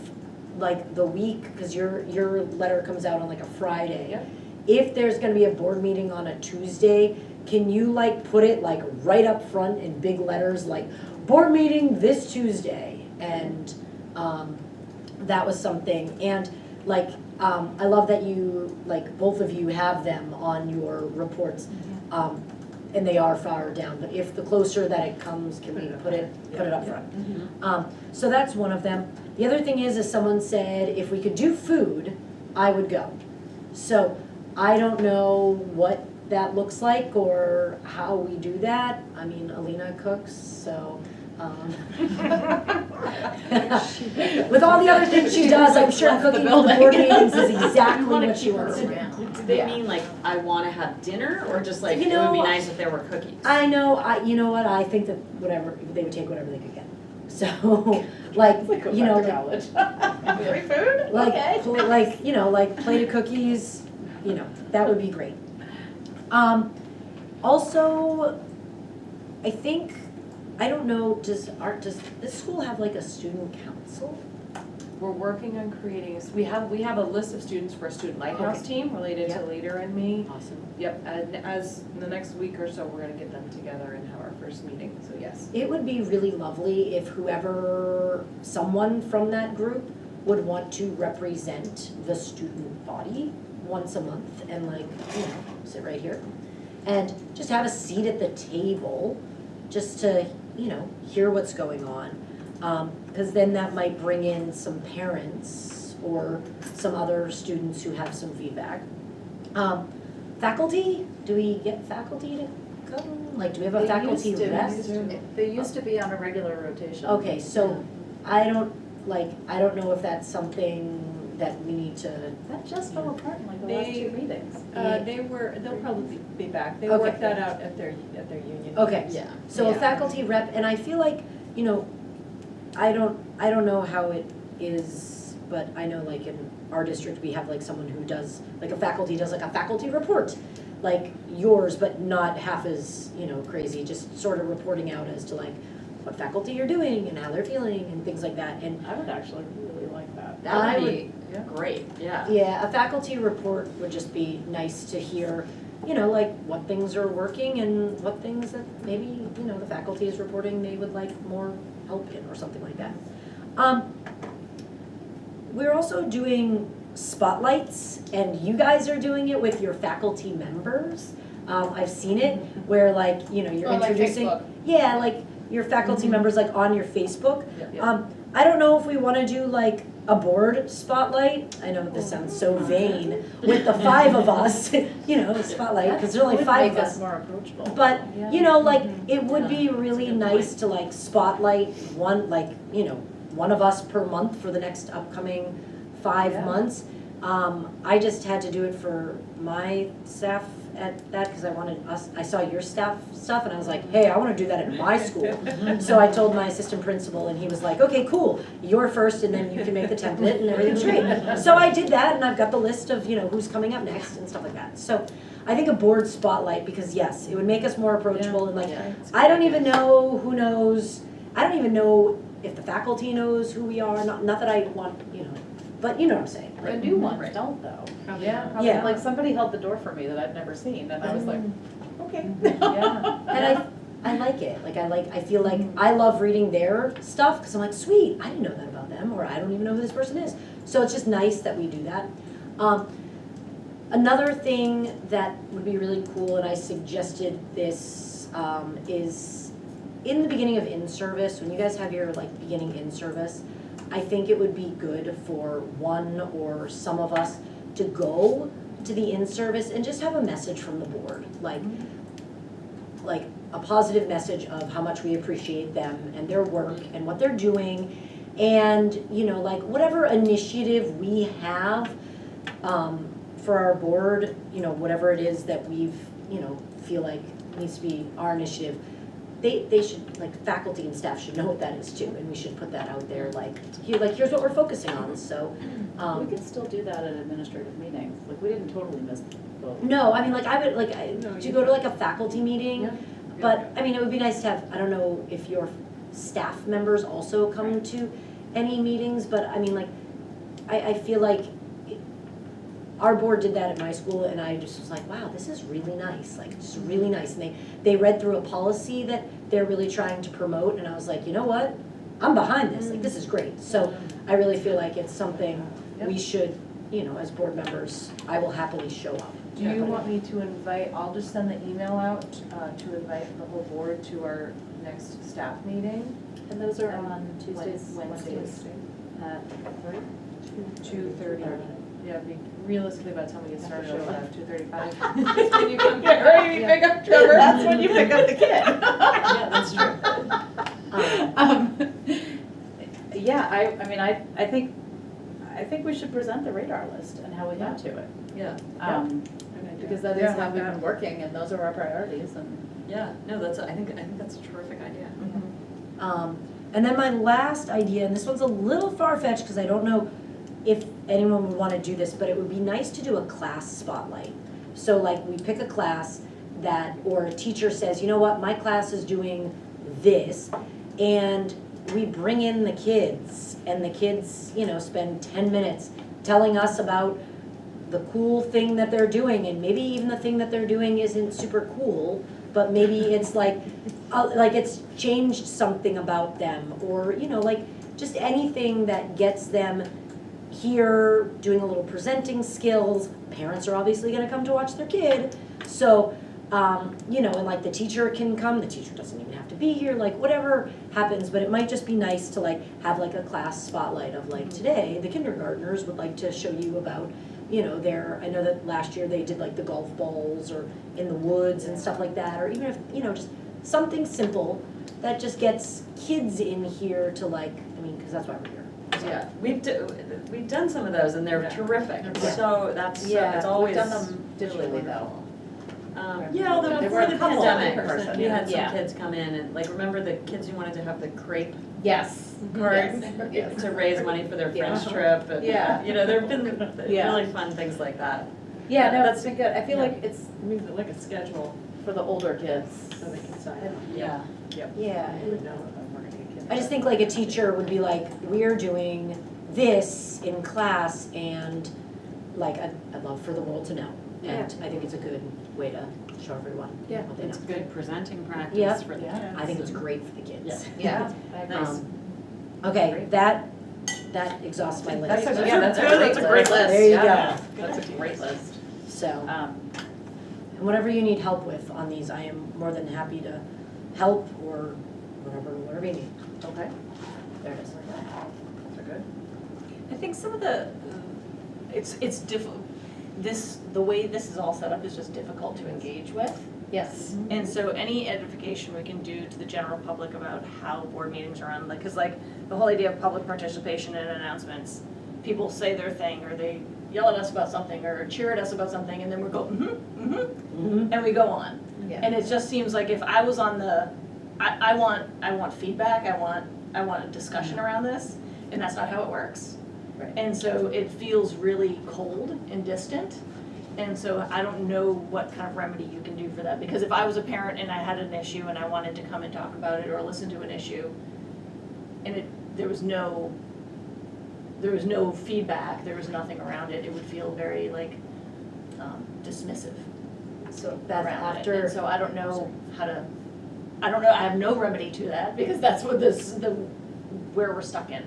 like the week, because your letter comes out on like a Friday. Yep. If there's gonna be a board meeting on a Tuesday, can you like put it like right up front in big letters, like board meeting this Tuesday? And that was something. And like I love that you, like both of you have them on your reports. And they are far down, but if the closer that it comes, can we put it up front? So that's one of them. The other thing is someone said if we could do food, I would go. So I don't know what that looks like or how we do that. I mean, Alina cooks, so, with all the other things she does, I'm sure cooking for the board meetings is exactly what she wants to do. Do they mean like, I wanna have dinner, or just like, You it would be know, nice if there were cookies? You know what, I think that whatever, they would take whatever they could get. So, like, you know, like, Free food? like, Okay. like, you know, like plate of cookies, you know, that would be great. Also, I think, I don't know, does this school have like a student council? We're working on creating, we have a list of students for a student lighthouse Okay. team related to Yep. Leader and me. Awesome. Yep, and as in the next week or so, we're gonna get them together and have our first meeting, so yes. It would be really lovely if someone from that group would want to represent the student body once a month and like, you know, sit right here. And just have a seat at the table, just to, you know, hear what's going on. Cause then that might bring in some parents or some other students who have some feedback. Faculty, do we get faculty to come? Like, do we have a faculty rep? They used to be on a regular rotation. Okay, so I don't know if that's something that we need to, That just fell apart in like the last two meetings. They'll probably be back. They Okay. worked that out at their union. okay. Yeah. So a Yeah. faculty rep, and I feel like, you know, I don't know how it is, but I know like in our district, we have like someone who does, like a faculty does like a faculty report, like yours, but not half as, you know, crazy, just sort of reporting out as to like what faculty you're doing and how they're feeling and things like that. And I would actually really like that. That would I be great, yeah. yeah, a faculty report would just be nice to hear, you know, like what things are working and what things that maybe, you know, the faculty is reporting they would like more help in or something like that. We're also doing spotlights and you guys are doing it with your faculty members. I've seen it where like, you know, you're Oh, like introducing. Facebook. Yeah, like your faculty members like on your Facebook. Yeah. I don't know if we wanna do like a board spotlight, I know this sounds so vain, with the 5 of us, you know, spotlight, because there's only 5 of Make us. us more approachable. But, you know, like, Mm-hmm. it would be really nice to like spotlight one, like, you know, one of us per month for the next upcoming 5 Yeah. months. I just had to do it for my staff at that, because I saw your staff stuff, and I was like, hey, I wanna do that at my school. So I told my assistant principal, and he was like, okay, cool, you're first, and then you can make the template, and everything's great. So I did that, and I've got the list of, you know, who's coming up next and stuff like that. So I think a board spotlight, because yes, it would make us more approachable, and like, Yeah. I don't even know who knows, I don't even know if the faculty knows who we are, not that I want, you know, but you know what I'm saying. The new ones don't though. Yeah. Yeah. Like somebody held the door for me that I'd never seen and I was like, okay. Yeah. And I like it, I feel like, I love reading their stuff, because I'm like, sweet, I didn't know that about them, or I don't even know who this person is. So it's just nice that we do that. Another thing that would be really cool, and I suggested this, is in the beginning of in-service, when you guys have your like beginning in-service, I think it would be good for one or some of us to go to the in-service and just have a message from the board, like a positive message of how much we appreciate them and their work and what they're doing. And, you know, like whatever initiative we have for our board, you know, whatever it is that we've, you know, feel like needs to be our initiative, they should, like faculty and staff should know what that is too, and we should put that out there, here's what we're focusing on, so. We could still do that at administrative meetings, like we didn't totally miss the boat. No, I mean, like I would, to go to like a faculty meeting, Yeah. but, I mean, it would be nice to have, I don't know if your staff members also come to any meetings, but I mean, like, I feel like our board did that at my school, and I just was like, wow, this is really nice, like, just really nice. And they read through a policy that they're really trying to promote, and I was like, you know what? I'm behind this, like, this is great. So I really feel like it's something we should, you know, as board members, I will happily show up. Do you want me to invite, I'll just send the email out to invite the whole board to our next staff meeting. And those are on Tuesdays, Wednesdays. Wednesdays at 3? 2:30. Yeah, realistically, by the time we get started, it'll have 2:35. When you come get ready to pick up Trevor. That's when you pick up the kid. Yeah, that's true. Yeah, I think we should present the radar list and how we got to it. Yeah, Because that is how we've been working and those are our priorities and. yeah, no, I think that's a terrific idea. And then my last idea, and this one's a little far-fetched because I don't know if anyone would want to do this, but it would be nice to do a class spotlight. So like we pick a class that, or a teacher says, you know what, my class is doing this, and we bring in the kids, and the kids, you know, spend 10 minutes telling us about the cool thing that they're doing, and maybe even the thing that they're doing isn't super cool, but maybe it's like it's changed something about them, or, you know, like just anything that gets them here doing a little presenting skills. Parents are obviously gonna come to watch their kid, so, you know, and like the teacher can come, the teacher doesn't even have to be here, like whatever happens, but it might just be nice to like have like a class spotlight of like today, the kindergartners would like to show you about, you know, I know that last year they did like the golf balls or in the woods and stuff like that, or even if, you know, just something simple that just gets kids in here to like, I mean, because that's why we're here. Yeah, we've done some of those and they're terrific, Yeah. so that's, Yeah, it's always. we've done them digitally though. Yeah, although There before were the a couple pandemic, in person, we had some yeah. kids come in and, like, remember the kids who wanted to have the crepe Yes. card Yes. to raise money for their Yeah. French trip, and, Yeah. you know, there've been Yeah. really fun things like that. Yeah, no, That's- it's been good. I feel yeah. like it's like a schedule for the older kids. So they can sign up. Yeah. Yeah, You would know if we're gonna get kids. I just think like a teacher would be like, we're doing this in class, and like, I'd love for the world to know. And I think it's a good way to show everyone Yeah. what they know. It's good presenting Yeah. practice for the Yeah. kids. I think it's great for the kids. Yeah, I agree. Okay, that exhausts my list. That's a Yeah, that's a great list. There you Yeah. go. That's a great list. So, Um, and whatever you need help with on these, I am more than happy to help, or whatever you need. okay. There it is. Those are good. I think some of the, it's the way this is all set up is just difficult to engage with. Yes. And so any edification we can do to the general public about how board meetings are run, like, cause like the whole idea of public participation and announcements, people say their thing, or they yell at us about something, or cheer at us about something, and then we go, and we go on. Yeah. And it just seems like if I was on I want feedback, I want a discussion around this, and that's not how it works. Right. And so it feels really cold and distant, and so I don't know what kind of remedy you can do for that, because if I was a parent and I had an issue and I wanted to come and talk about it or listen to an issue, and there was no feedback, there was nothing around it, it would feel very like dismissive So Beth, around it. after, And so I don't know I have no remedy to that, because that's what where we're stuck in,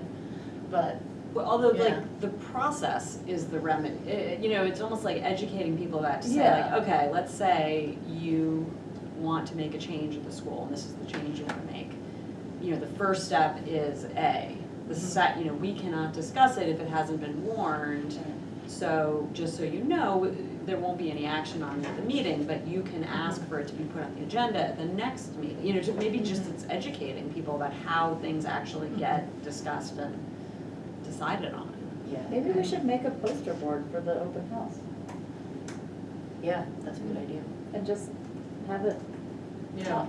but. Well, although Yeah. like the process is the remedy, you know, it's almost like educating people about to say Yeah. like, okay, let's say you want to make a change at the school and this is the change you want to make. You know, the first step is A. You know, we cannot discuss it if it hasn't been warned. So just so you know, there won't be any action on it at the meeting, but you can ask for it to be put on the agenda at the next meeting. You know, maybe just it's educating people about how things actually get discussed and decided on. yeah. Maybe we should make a poster board for the open house Yeah, that's a good idea. and just have it. Yeah.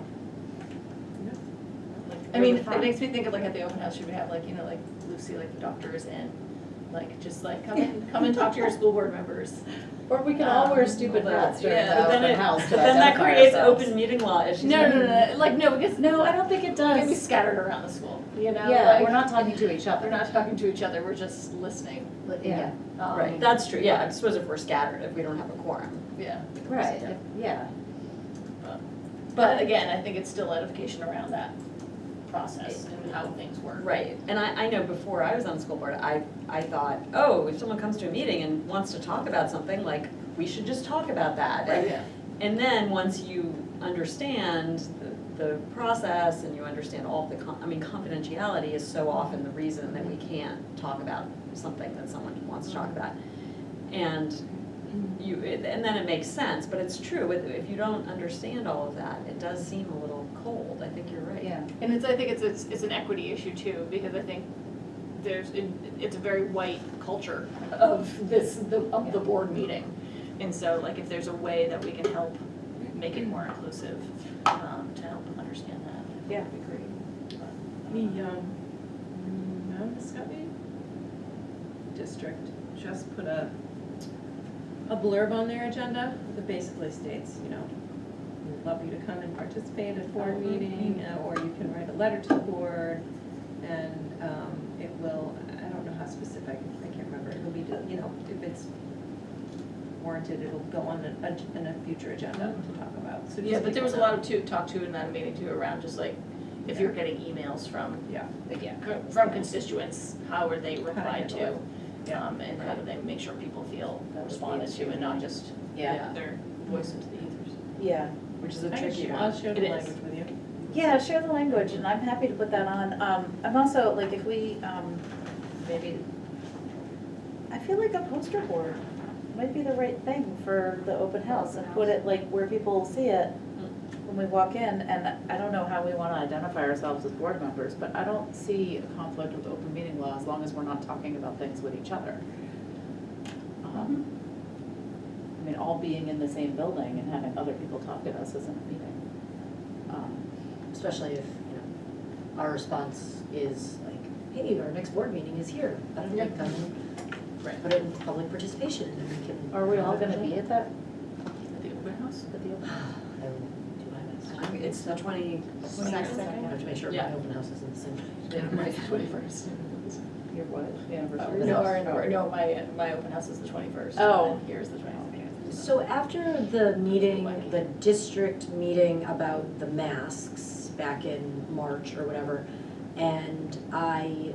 Like, I mean, really it fun. makes me think of like at the open house, should we have like, you know, like Lucy, like the doctor is in, like just like come and talk to your school board members. Or we can all wear stupid hats during yeah, the But then open it, house but to then that identify creates ourselves. open meeting law issues. No, because no, I don't think it does. It can be scattered around the school, you know? Yeah, like, we're not talking to each other. we're not talking to each other, we're just listening. Yeah. Right, that's true, yeah, I suppose if we're scattered, if we don't have a quorum. Yeah. Right, yeah. But again, I think it's still edification around that process and how things work. Right, and I know before I was on the school board, I thought, oh, if someone comes to a meeting and wants to talk about something, like, we should just talk about that. Right, yeah. And then, once you understand the process and you understand all of the, confidentiality is so often the reason that we can't talk about something that someone wants to talk about. And and then it makes sense, but it's true, if you don't understand all of that, it does seem a little cold, I think you're right. Yeah. And I think it's an equity issue too, because I think it's a very white culture of the board meeting. And so like if there's a way that we can help make it more inclusive, to help understand that, Yeah. that'd be great. The Mount District just put a blurb on their agenda that basically states, you know, we'd love you to come and participate at board meeting, or you can write a letter to the board, and it will, I don't know how specific, I can't remember, it'll be, you know, if it's warranted, it'll go on a future agenda to talk about. So Yeah, just but there was a people lot of talk to in that meeting too, around just like, if you're getting emails from, Yeah. from constituents, how are they replied handle to? it. Yeah. And how do they make sure people feel That was responded to and not just Yeah. their voice into the ethers? Yeah. Which is a I can tricky share- one. I'll share It the is. language with you. Yeah, share the language, and I'm happy to put that on. I'm also, like, if we, maybe, I feel like a poster board might be the right thing for the open house, and put it like where people see it when we walk in, and I don't know how we wanna identify ourselves as board members, but I don't see a conflict with open meeting law as long as we're not talking about things with each other. I mean, all being in the same building and having other people talk to us isn't a meeting. Especially if, you know, our response is like, hey, our next board meeting is here. I don't know, come and put it in public participation and we can. Are we all gonna be at that, At the open house? at the open house? I will do my best. It's the 22nd. I have to make sure Yeah. my open house is in the same. Yeah, my 21st. Your what, anniversary? Oh, No, my open house is the 21st. Oh. And then here's the 22nd. So after the meeting, the district meeting about the masks back in March or whatever, and I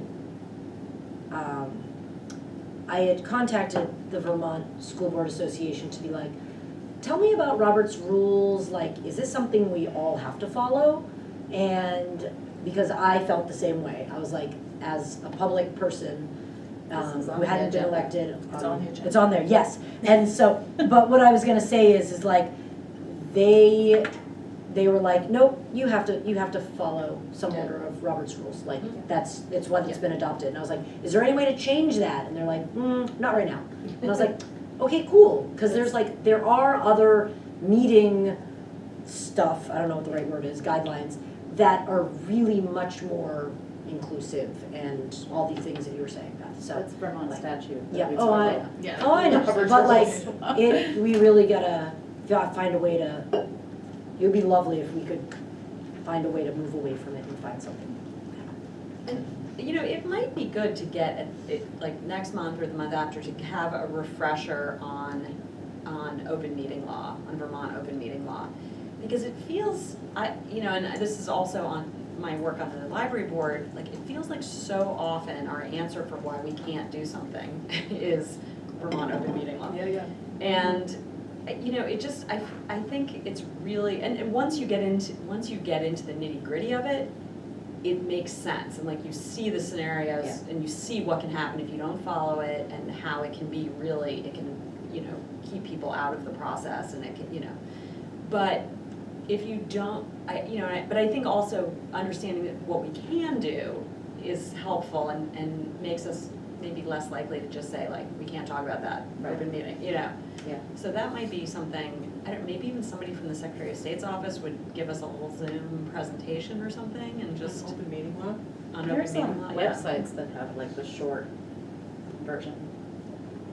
had contacted the Vermont School Board Association to be like, tell me about Robert's rules, like, is this something we all have to follow? And because I felt the same way, I was like, as a public person, This is on who the hadn't been agenda. elected. It's on the agenda. It's on there, yes. And so, but what I was gonna say is like, they were like, nope, you have to follow some order of Robert's rules, like, it's what has been adopted. And I was like, is there any way to change that? And they're like, not right now. And I was like, okay, cool, because there are other meeting stuff, I don't know what the right word is, guidelines, that are really much more inclusive and all the things that you were saying, Beth, so. That's Vermont statute. that Yeah, we oh, talked I, about. Yeah. oh, I know, Robert's but like, rules. we really gotta find a way to, it would be lovely if we could find a way to move away from it and find something. You know, it might be good to get, like, next month or the month after, to have a refresher on open meeting law, on Vermont open meeting law. Because it feels, and this is also on my work on the library board, like, it feels like so often our answer for why we can't do something is Vermont open meeting law. Yeah. And, it just, I think it's really, and once you get into the nitty gritty of it, it makes sense, and like you see the scenarios and you see what can happen if you don't follow it, and how it can be really, it can, keep people out of the process, and it can, but if you don't, but I think also understanding that what we can do is helpful and makes us maybe less likely to just say like, we can't talk about that open meeting, Yeah. So that might be something, maybe even somebody from the Secretary of State's office would give us a little Zoom presentation or something, and just Open meeting law? on There's open some meeting law, yeah. websites that have like the short version.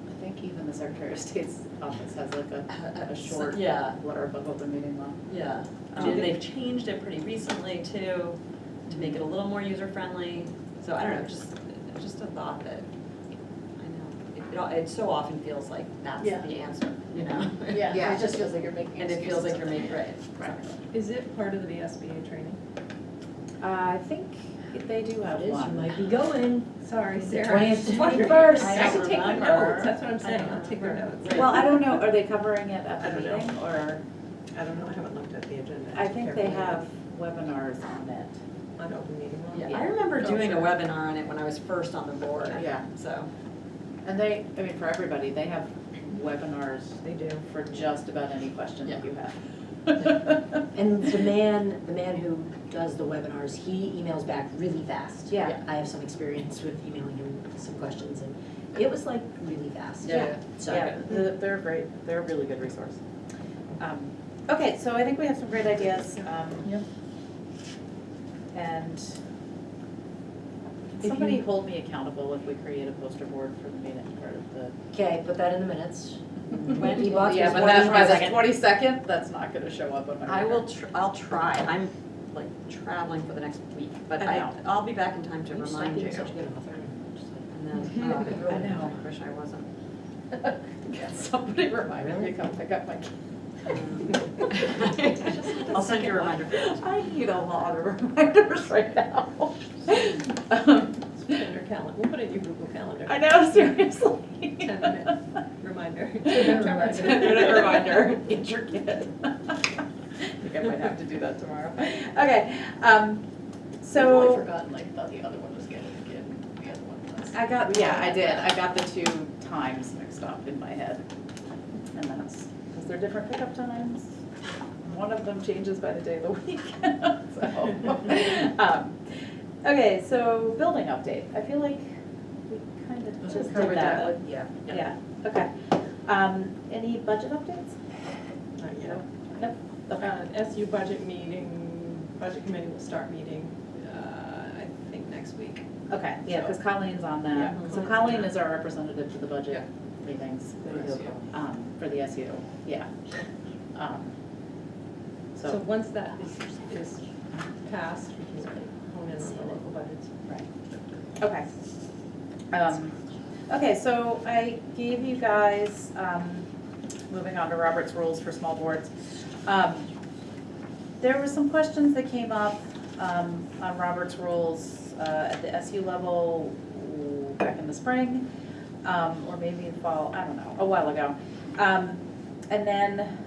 I think even the Secretary of State's office has like a short Yeah. blurb of open meeting law. Yeah, and they've changed it pretty recently too, to make it a little more user-friendly, so I don't know, just a thought that, I know, it so often feels like that's Yeah. the answer, Yeah, it just feels like you're making And it feels like you're making, right. Is it part of the VSBA training? I think they do have It is, you one. might be going, Sorry, the Sarah. 20th to 21st. I I don't should take the remember. notes, that's what I'm saying, I'll take the notes. Well, I don't know, are they covering it at I the don't know. meeting, or, I don't know, I haven't looked at the agenda. I think they carefully. have webinars on it. On open meeting law? Yeah, I remember Oh, doing a sure. webinar on it when I was first on the board, Yeah. so. And they, I mean, for everybody, they have webinars. They do. For just about any question that Yeah. you have. And the man who does the webinars, he emails back really fast. Yeah. I have some experience with emailing him some questions, and it was like really fast. Yeah. So, Yeah, they're great, they're a really good resource. Okay, so I think we have some great ideas. Yep. And If somebody you- hold me accountable if we create a poster board for the meeting, part of the. okay, put that in the minutes. When- Yeah, but that, by the 22nd, that's not gonna show up on my I radar. will, I'll try, I'm like traveling for the next week, but I know. I'll be back in time to You remind you. such a good author. And then, I know. I wish I wasn't. Can somebody remind me Really? to come pick up my key? I'll send you a reminder. I need a lot of reminders right now. Put it in your calendar, we'll put it in your Google Calendar. I know, seriously. 10-minute reminder. 10-minute reminder, get your kid. I think I might have to do that tomorrow. Okay, I've so forgotten, like, thought the other one was getting a kid, the other one was. I got the two times mixed up in my head. And that's, because they're different pickup times. One of them changes by the day of the week, so. Okay, so building update, I feel like we kind of just did that. Yeah. Yeah, okay. Any budget updates? Not yet. Nope, okay. SU budget meeting, budget committee will start meeting, I think next week. Okay, yeah, because Colleen's on that. Yeah. So Colleen is our representative to the budget Yeah. meetings. For SU. For the SU, yeah. So So, once that is passed, we can hone in on the local budgets. right, okay. Okay, so I gave you guys, moving on to Robert's rules for small boards. There were some questions that came up on Robert's rules at the SU level back in the spring, or maybe in fall, I don't know, a while ago. And then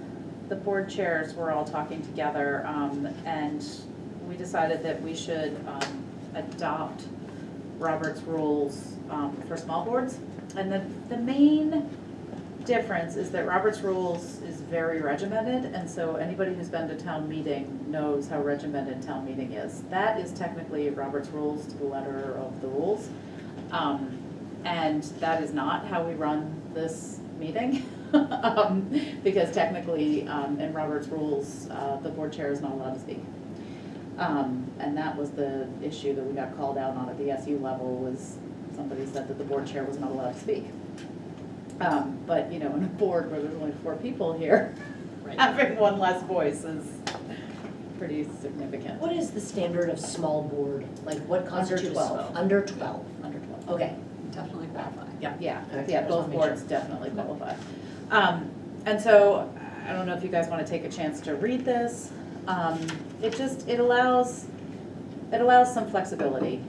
the board chairs were all talking together, and we decided that we should adopt Robert's rules for small boards. And the main difference is that Robert's rules is very regimented, and so anybody who's been to town meeting knows how regimented town meeting is. That is technically Robert's rules to the letter of the rules. And that is not how we run this meeting. Because technically, in Robert's rules, the board chair is not allowed to speak. And that was the issue that we got called out on at the SU level, was somebody said that the board chair was not allowed to speak. But, you know, in a board where there's only 4 people here, having one less voice is pretty significant. What is the standard of small board? Like, what constitutes? 12. Under 12. Under 12. Okay. Definitely qualify. Yeah, Okay, yeah, just both wanna make sure. boards definitely qualify. And so, I don't know if you guys wanna take a chance to read this. It allows some flexibility.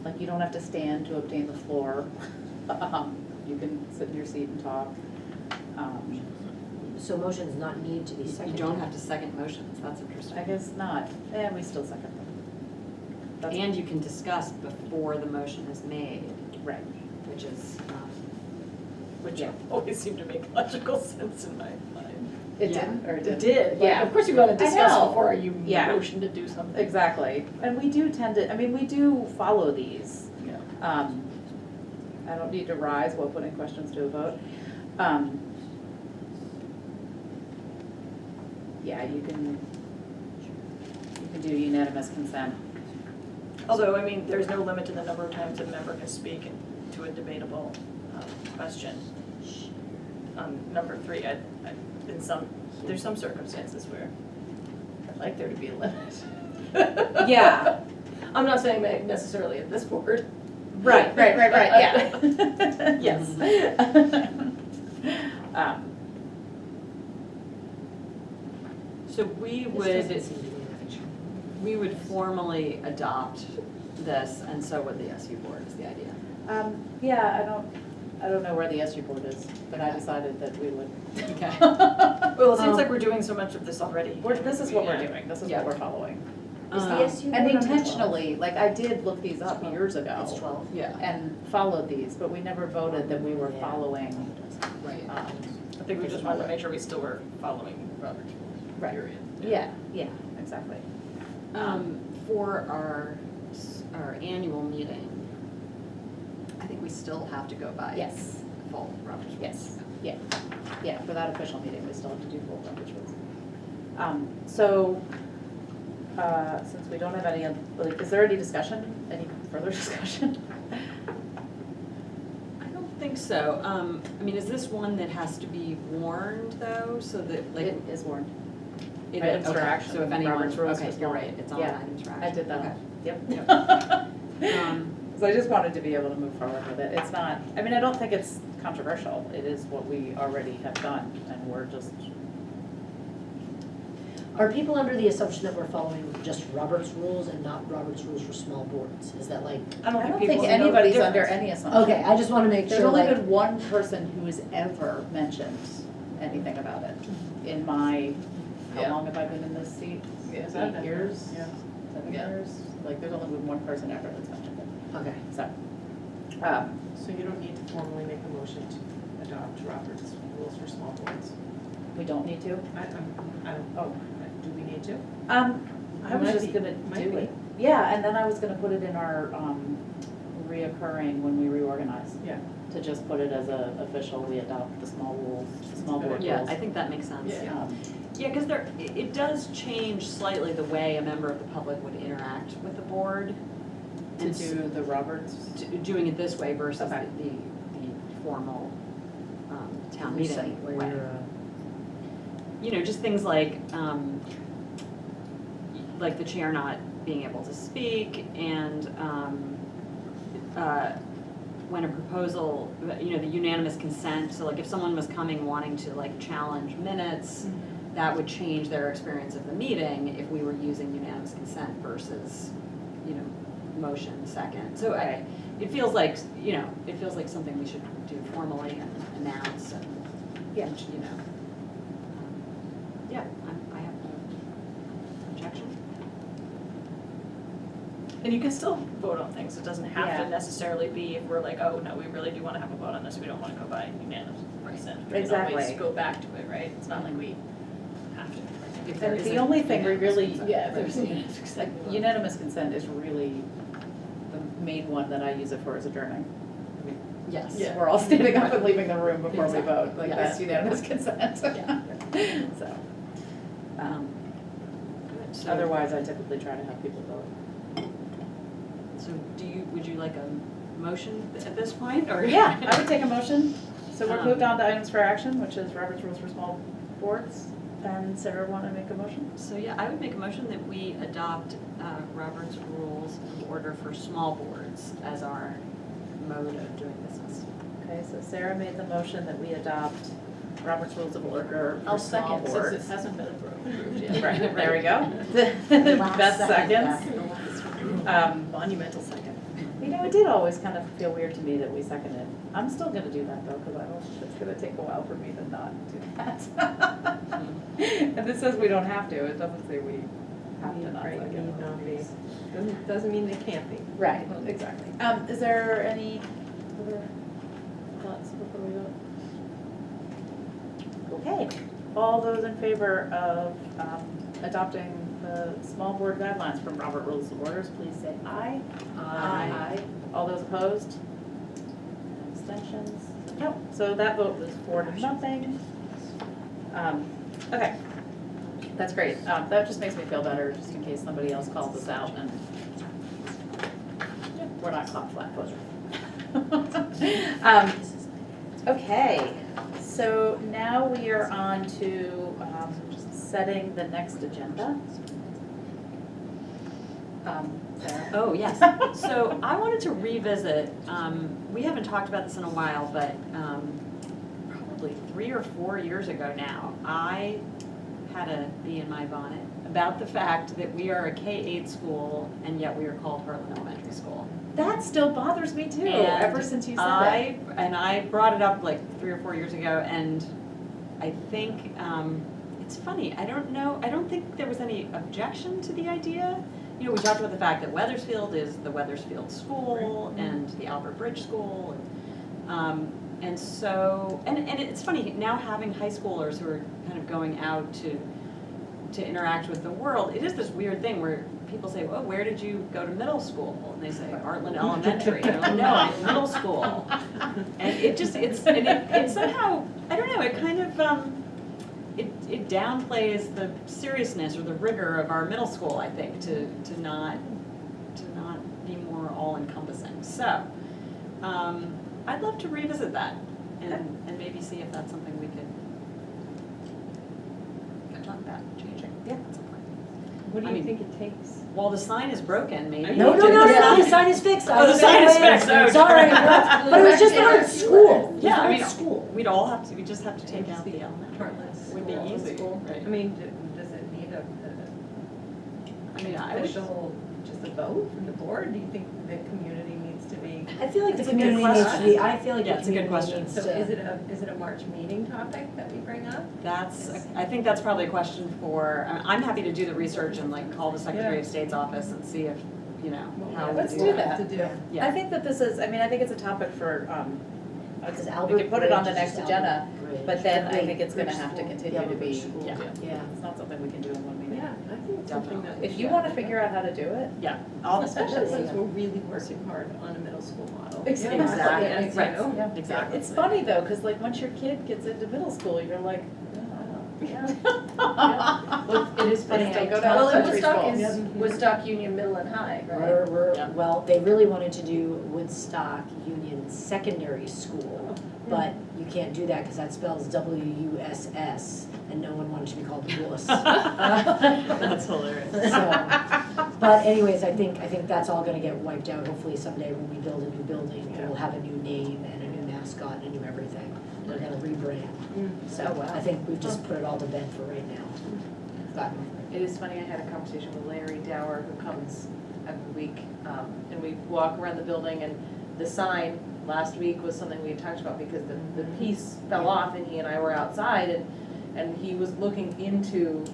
Like, you don't have to stand to obtain the floor. You can sit in your seat and talk. So motions not need to be You seconded. don't have to second motions, that's interesting. I guess not, we still second them. That's- And you can discuss before the motion is made, Right, which is, Which Yeah. always seemed to make logical sense in my mind. it Yeah. didn't, or it It didn't? did, Yeah. of course you gotta I discuss know. before you Yeah. motion to do something. Exactly, and we do tend to, I mean, we do follow these. Yeah. I don't need to rise while putting questions to a vote. Yeah, you can do unanimous consent. Although, I mean, there's no limit to the number of times a member can speak to a debatable question. Number 3, there's some circumstances where I'd like there to be a limit. Yeah. I'm not saying that necessarily at this board. Right, yeah. Yes. so we This would, doesn't seem to be an issue. we would formally adopt this, and so would the SU board, is the idea. Yeah, I don't know where the SU board is, but I decided that we would. Okay. Well, it seems like we're doing so much of this already. This is what we're Yeah. doing, this is Yeah. what we're following. Is the Um, SU board And under 12? intentionally, like, I did look these up years ago. It's 12. Yeah. And followed these, but we never voted that we were Yeah. following Right. I think we just wanted to make sure we still were following Robert's rules, Right. period. Yeah, exactly. For our annual meeting, I think we still have to go by Yes, full Robert's rules. yes, yeah, for that official meeting, we still have to do full Robert's rules. So, since we don't have any, like, is there any discussion, any further discussion? I don't think so. I mean, is this one that has to be warned though, so that like? It is warned. It Items is, for okay. action, So if anyone, Robert's rules okay, is you're warned. right, it's on Yeah, items for action. I did that, Okay. yep. So I just wanted to be able to move forward with it. It's not, I mean, I don't think it's controversial. It is what we already have done, and we're just, Are people under the assumption that we're following just Robert's rules and not Robert's rules for small boards? Is that like, I don't I don't think people think know the anybody's under difference. any assumption. okay, I just wanna make There's sure only like, been one person who has ever mentioned anything about it in my, how Yeah. long have I been in this seat? Yeah. 8 years? Yeah. 7 Yeah. years? Like, there's only been one person ever that's mentioned it, okay. so. So you don't need to formally make a motion to adopt Robert's rules for small boards? We don't need to? I don't, Oh. do we need to? I was Might just be- gonna might do be. it. Yeah, and then I was gonna put it in our, reoccurring when we reorganize. Yeah. To just put it as a official, we adopt the small rules, the small board rules. Yeah, I think that makes sense. Yeah. Yeah, because it does change slightly the way a member of the public would interact with the board. To And do the Roberts. doing it this way versus Okay. the formal town Can you say meeting where way. you're, You know, just things like the chair not being able to speak and when a proposal, you know, the unanimous consent, so like if someone was coming wanting to like challenge minutes, that would change their experience of the meeting if we were using unanimous consent versus, you know, motion second. So it feels like, you know, it feels like something we should do formally and announce and, Yeah. you know. Yeah, I have no objection. And you can still vote on things, it doesn't have Yeah. to necessarily be if we're like, oh, no, we really do wanna have a vote on this, we don't wanna go by unanimous consent. We can always Exactly. go back to it, right? It's not like we have to. If there And the isn't only thing we unanimous really, consent. yeah, there's, like, unanimous consent is really the main one that I use it for is adjourning. Yes. Yeah. We're all standing up and leaving the room before we Exactly. vote, like Yes. that's unanimous consent. Yeah. So, Good. So- otherwise I typically try to have people vote. So would you like a motion at this point, or? Yeah, I would take a motion. So we're moved Um, on to items for action, which is Robert's rules for small boards. And Sarah, want to make a motion? So, yeah, I would make a motion that we adopt Robert's Rules of Order for small boards as our mode of doing business. Okay, so Sarah made the motion that we adopt Robert's rules of order for I'll small second, boards. since it hasn't been approved yet. Right, there we go. Best seconds. Monumental second. You know, it did always kind of feel weird to me that we seconded. I'm still gonna do that though, because I don't, it's gonna take a while for me to not do that. And this says we don't have to, it doesn't say we have to not Right, second. need not be. Doesn't mean they can't be. Right, exactly. Is there any other thoughts before we vote? Okay, all those in favor of adopting the small board guidelines from Robert Rules of Orders, please say aye. Aye. All those opposed? Abstentions? No, so that vote was 4-0. Okay, that's great. That just makes me feel better, just in case somebody else calls us out and we're not caught flat-footed. Okay, so now we are on to setting the next agenda. Sarah? Oh, yes. So I wanted to revisit, we haven't talked about this in a while, but probably 3 or 4 years ago now, I had a bee in my bonnet about the fact that we are a K-8 school and yet we are called Hartland Elementary School. That still bothers me too, And ever since you said that. And I brought it up like 3 or 4 years ago, and I think, it's funny, I don't think there was any objection to the idea. You know, we talked about the fact that Wethersfield is the Wethersfield School and the Albert Bridge School. And so, and it's funny, now having high schoolers who are kind of going out to interact with the world, it is this weird thing where people say, well, where did you go to middle school? And they say, Hartland Elementary. And I'm like, no, I'm in middle school. And it somehow, I don't know, it kind of, it downplays the seriousness or the rigor of our middle school, I think, to not be more all-encompassing. So, I'd love to revisit that and maybe see if that's something we could talk about changing. Yeah, at some point. What do I you mean, think it takes? Well, the sign is broken, maybe. No, the sign is fixed. Oh, the sign is fixed. Oh, Sorry, but it was just the word school. Yeah, I It was mean, the word school. we'd all have to, we just have to take out the element. Hartland Would be easy, right? I mean, does it need I mean, I would, official, just a vote from the board? Do you think the community needs to be? I feel like the It's a good community needs to question. be, I feel like Yeah, the it's a good community question. needs So to. is it a March meeting topic that we bring up? I think that's probably a question for, I'm happy to do the research and like call the Secretary of State's office and see if, you know, how we Let's do do that. that. To do. Yeah. I think that this is, I mean, I think it's a topic for, Because we Albert could put it on the Bridge is next just agenda, Albert Bridge. but then I Wait, think it's gonna Bridge have to School. continue Yeah, to be, Bridge School. Yeah. Yeah. it's not something we can do in one meeting. Yeah, I think it's something that. If you wanna figure out how to do it, Yeah, I'll, Especially since we're really working hard on a middle school model. Exactly. Yeah, Right. you know? yeah. exactly. It's funny though, cause like once your kid gets into middle school, you're like, yeah. Well, it is funny, Still I go to taught- elementary Woodstock schools. is- Woodstock Union Middle and High, Yeah. Well, they really wanted to do Woodstock Union Secondary School, but you can't do that because that spells WUSS, and no one wanted to be called Wuss. That's hilarious. So, but anyways, I think that's all gonna get wiped out, hopefully someday when we build a new building, it will have a new name and a new mascot and a new everything. We're gonna rebrand, so Oh, wow. I think we've just put it all to bed for right now. But It is funny, I had a conversation with Larry Dower, who comes every week, and we walk around the building, and the sign last week was something we had talked about, because the piece fell off, and he and I were outside, and he was looking into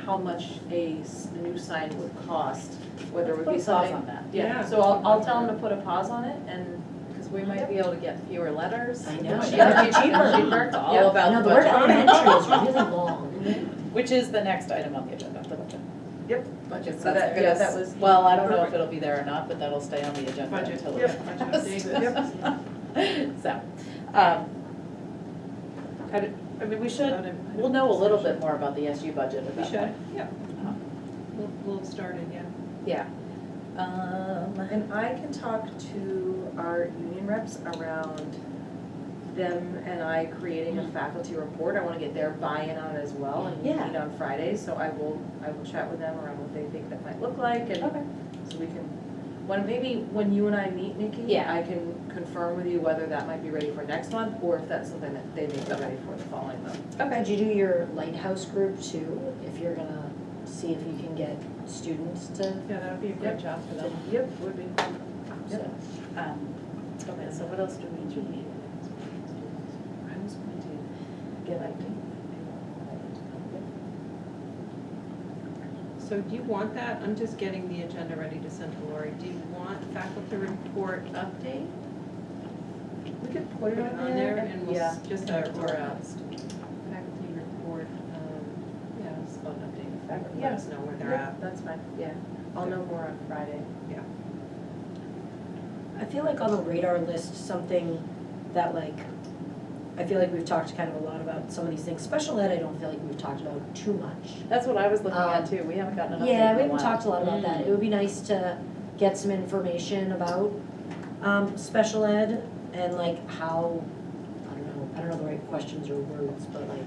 how much a new sign would cost, whether it would Put be a pause something. on that. Yeah, so I'll tell him to put a pause on it, and, Cause we might be able to get fewer letters. I know. Cheaper, Yeah. cheaper, all Yep. about no, the the word budget. elementary is really long. Which is the next item on the agenda, the budget. Yep. Budget, So that- yeah, that was- well, I don't know if it'll be there or not, but that'll stay on the agenda Budget, until yep, it's budget update, So, I mean, we should, we'll know a little bit more about the SU budget at We that should, point. yeah. We'll have started, yeah. Yeah. And I can talk to our union reps around them and I creating a faculty report. I wanna get their buy-in on it as well, and we Yeah. meet on Fridays, so I will chat with them around what they think that might look like, and Okay. so we can, when you and I meet, Nikki, Yeah. I can confirm with you whether that might be ready for next month, or if that's something that they may be ready for the following month. Could you do your lighthouse group too, if you're gonna see if you can get students to, Yeah, that would be a great job for them. Yep, would be. so. Okay, so what else do we need? I was going to get ID. So do you want that, I'm just getting the agenda ready to send to Lori, do you want faculty report update? We could put it on there there, and we'll, yeah. just a, or a faculty report, yeah, it's about an update, faculty, let us know where they're Yeah, at. that's fine, yeah. I'll know more on Friday. I feel like on the radar list, something that like, I feel like we've talked kind of a lot about some of these things. Special ed, I don't feel like we've talked about too much. That's what I was looking at too, we haven't gotten an update Yeah, in we a haven't while. talked a lot about that. It would be nice to get some information about special ed and like how, I don't know the right questions or words, but like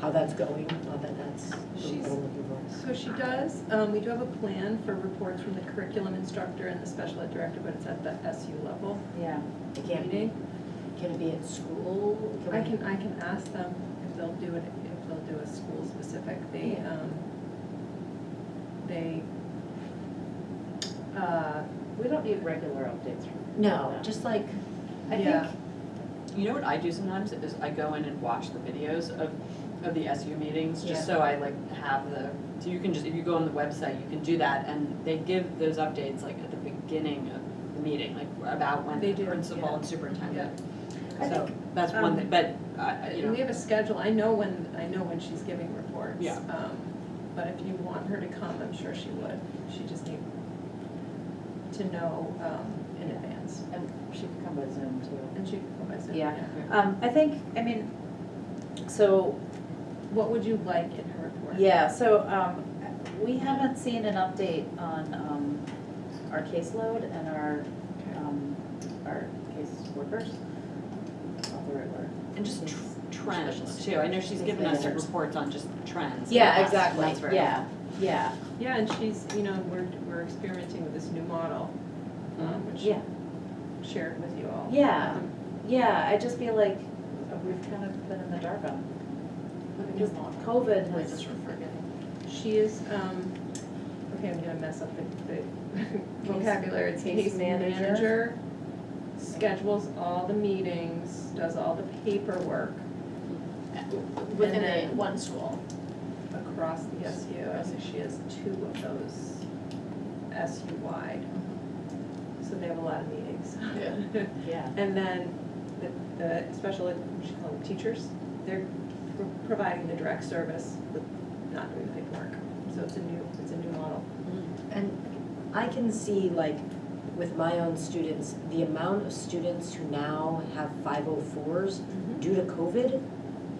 how that's going, not that that's really what I'm looking for. So she does, we do have a plan for reports from the curriculum instructor and the special ed director, but it's at the SU level Yeah. It can't be, can it be at school? I can ask them if they'll do it, if they'll do a school specific, We don't need regular updates from. No, just like, I Yeah. think, You know what I do sometimes is I go in and watch the videos of the SU meetings, just so I like have so you can just, if you go on the website, you can do that, and they give those updates like at the beginning of the meeting, like about when They the do, principal yeah. and superintendent So that's one thing, but, you know. We have a schedule, I know when she's giving reports. Yeah. But if you want her to come, I'm sure she would. She just need to know in advance. And she could come by Zoom too. And she can come by Zoom. Yeah. I think, I mean, so, What would you like in her report? yeah, so, we haven't seen an update on, our caseload and our case workers. Not the right word. And just trends too. I know she's given us reports on just trends. Yeah, That's- exactly, that's very yeah, yeah, Yeah, and she's, we're experimenting with this new model, which yeah. shared with you all. Yeah. Yeah, I just feel like we've kind of been in the dark on, because COVID I has, just forgetting. She is, okay, I'm gonna mess up the vocabulary, it's case manager, schedules all the meetings, does all the paperwork Within then- one school. across the SU. I think she has 2 of those SU-wide. So they have a lot of meetings. yeah. And then the special ed, what should call them, teachers, they're providing the direct service with not doing the paperwork. So it's a new model. And I can see, like, with my own students, the amount of students who now have 504s due to COVID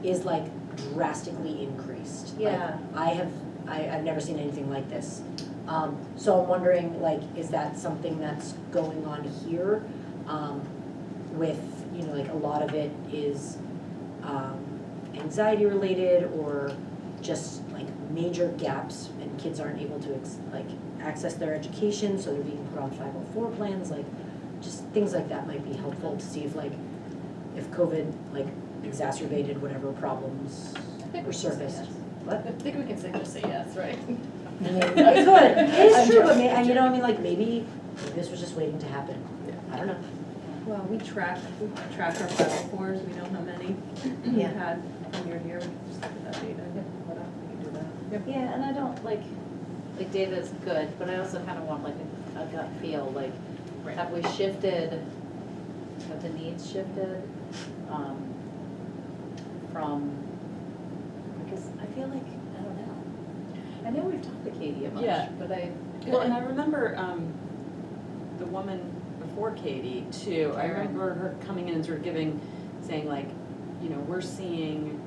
is like drastically increased. Like, Yeah. I've never seen anything like this. So I'm wondering, like, is that something that's going on here? With, like, a lot of it is anxiety related, or just like major gaps and kids aren't able to access their education, so they're being put on 504 plans, like, just things like that might be helpful to see if COVID, like, exacerbated whatever problems were surfaced. What? I think we can safely say yes, right? I mean, it could, it is true, but maybe this was just waiting to happen. I don't know. Well, we track our 504s, we know how many we had from year to year, we can just look at that data and put up, we can do that. Yeah, and I don't, like data's good, but I also kind of want like a gut feel, like, have we shifted, have the needs shifted, from, because I feel like, I don't know. I know we've talked to Katie a bunch, Yeah. but Well, and I remember the woman before Katie too, I remember her coming in and sort of saying like, we're seeing,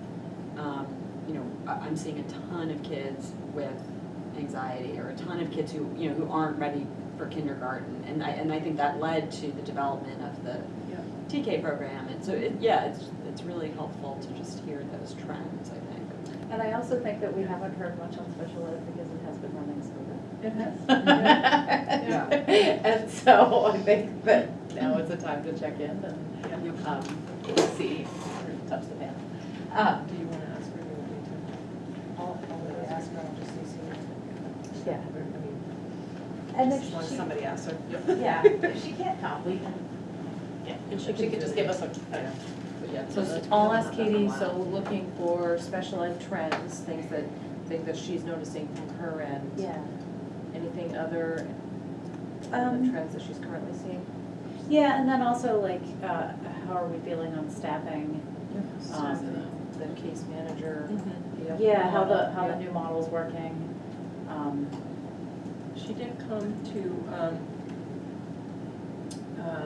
I'm seeing a ton of kids with anxiety, or a ton of kids who aren't ready for kindergarten, and I think that led to the development of the TK program, and so it's really helpful to just hear those trends, I think. And I also think that we haven't heard much on special ed because it has been running so good. It has. Yeah. And so I think that now is the time to check in and, see, or touch the pan. Do you want to ask her, or do you want me to? I'll really ask her, I'll just CC her. Yeah. I mean, And just if want she, somebody ask her. yeah, if she can't come, we can, And she could just give us a, So I'll ask Katie, so we're looking for special ed trends, things that she's noticing from her end. yeah. Anything other, the trends that she's currently seeing? Yeah, and then also like, how are we feeling on staffing? The case manager. the Yeah, how the model, new model's working. She did come to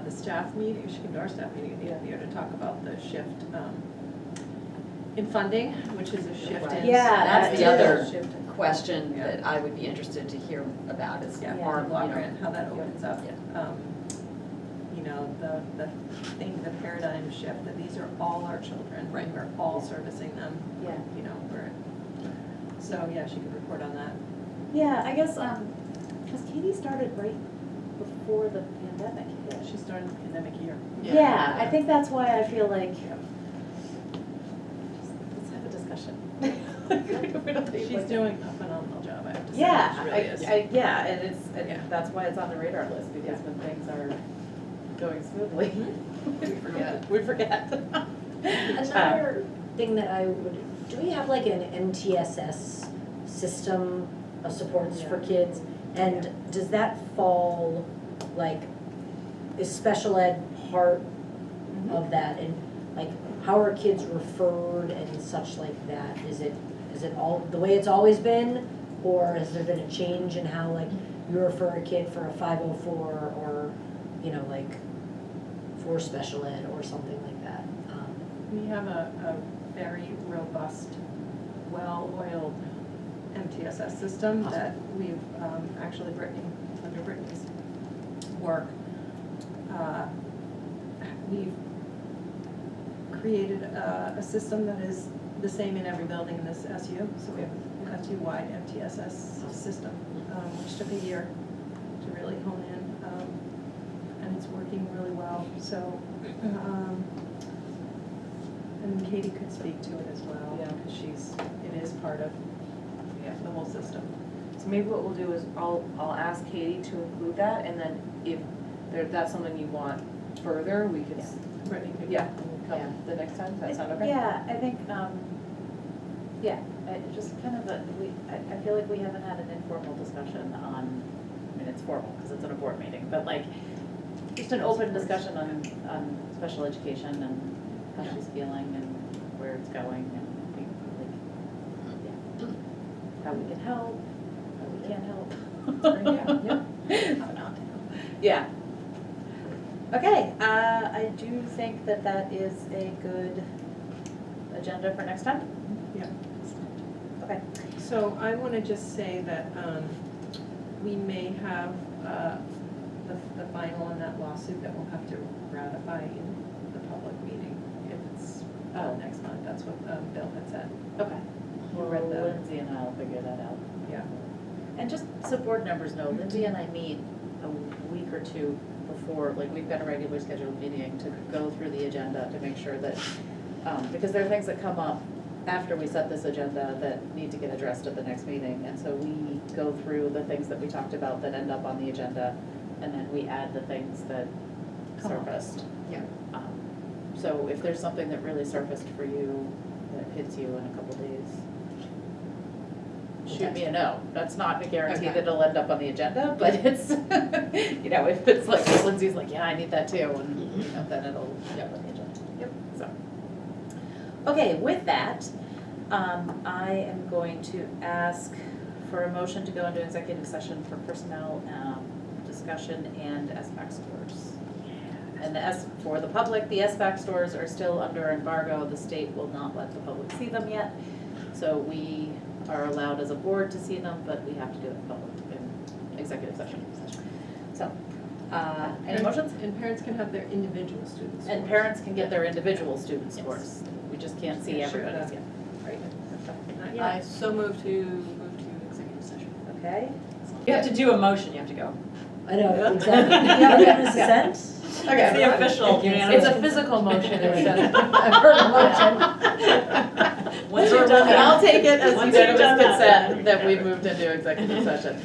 the staff meeting, she came to our staff meeting at the end of the year to talk about the shift in funding, which is a shift in. Yeah, That's the that other is. Shift in question Yeah. that I would be interested to hear about is Yeah, our, block grant, how that opens up. Yeah. The thing, the paradigm shift, that these are all our children. Right. We're all servicing them, Yeah. so, yeah, she could report on that. Yeah, I guess, cause Katie started right before the pandemic hit. She started the pandemic year. Yeah, I think that's why I feel like, let's have a discussion. We don't need, She's like, doing a phenomenal job, I have to say. Yeah, She really is. yeah, and it's, and Yeah. that's why it's on the radar list, because when things are going smoothly, we forget. We forget. Another thing that I would, do we have like an MTSS system of supports for kids? And does that fall, like, is special ed part of that? And like, how are kids referred and such like that? Is it all the way it's always been? Or has there been a change in how, like, you refer a kid for a 504 or, you know, like, for special ed or something like that? We have a very robust, well-oiled MTSS system that we've actually under Brittany's work, we've created a system that is the same in every building in this SU. So we have an SU-wide MTSS system, which took a year to really hone in, and it's working really well. So, and Katie could speak to it as well, Yeah. because it is part of the whole system. So maybe what we'll do is I'll ask Katie to include that, and then if that's something you want further, we could, Brittany could. yeah, come the next time, does that sound okay? Yeah, I think, just kind of I feel like we haven't had an informal discussion on, I mean, it's formal because it's in a board meeting, but like, just an open discussion on special education and how she's feeling and where it's going and like, how we can help, how we can't help. How not to help. Yeah. Okay, I do think that is a good agenda for next time. Yeah. Okay. So I want to just say that we may have the final on that lawsuit that we'll have to ratify in the public meeting if it's next month. That's what Bill had said. Okay. We'll read the- Lindsay and I'll figure that out. Yeah. And just so board members know, Lindsay and I meet a week or two before, like, we've got a regular scheduled meeting to go through the agenda to make sure that, because there are things that come up after we set this agenda that need to get addressed at the next meeting. And so we go through the things that we talked about that end up on the agenda, and then we add the things that Come up. surfaced. Yeah. So if there's something that really surfaced for you that hits you in a couple days, shoot me a note. That's not a guarantee Okay. that it'll end up on the agenda, but it's, you know, if it's like, if Lindsay's like, yeah, I need that too, and, you know, then it'll end up on the agenda. Yep. So. Okay, with that, I am going to ask for a motion to go into executive session for personnel, discussion and SBAC scores. And for the public, the SBAC stores are still under embargo. The state will not let the public see them yet. So we are allowed as a board to see them, but we have to do it in public, in executive session. So, any motions? And parents can have their individual students. And parents can get their individual student Yes. scores. We just can't see Yeah, sure. everybody's yet. Right? Not I yet. so move to executive session. Okay. You have to do a motion, you have to go. I know, exactly. Yeah, unanimous assent? It's the official unanimous. It's a physical motion instead of a verbal motion. Once you've done And I'll that. take it as Once you've unanimous done that, consent then- that we've moved into executive session.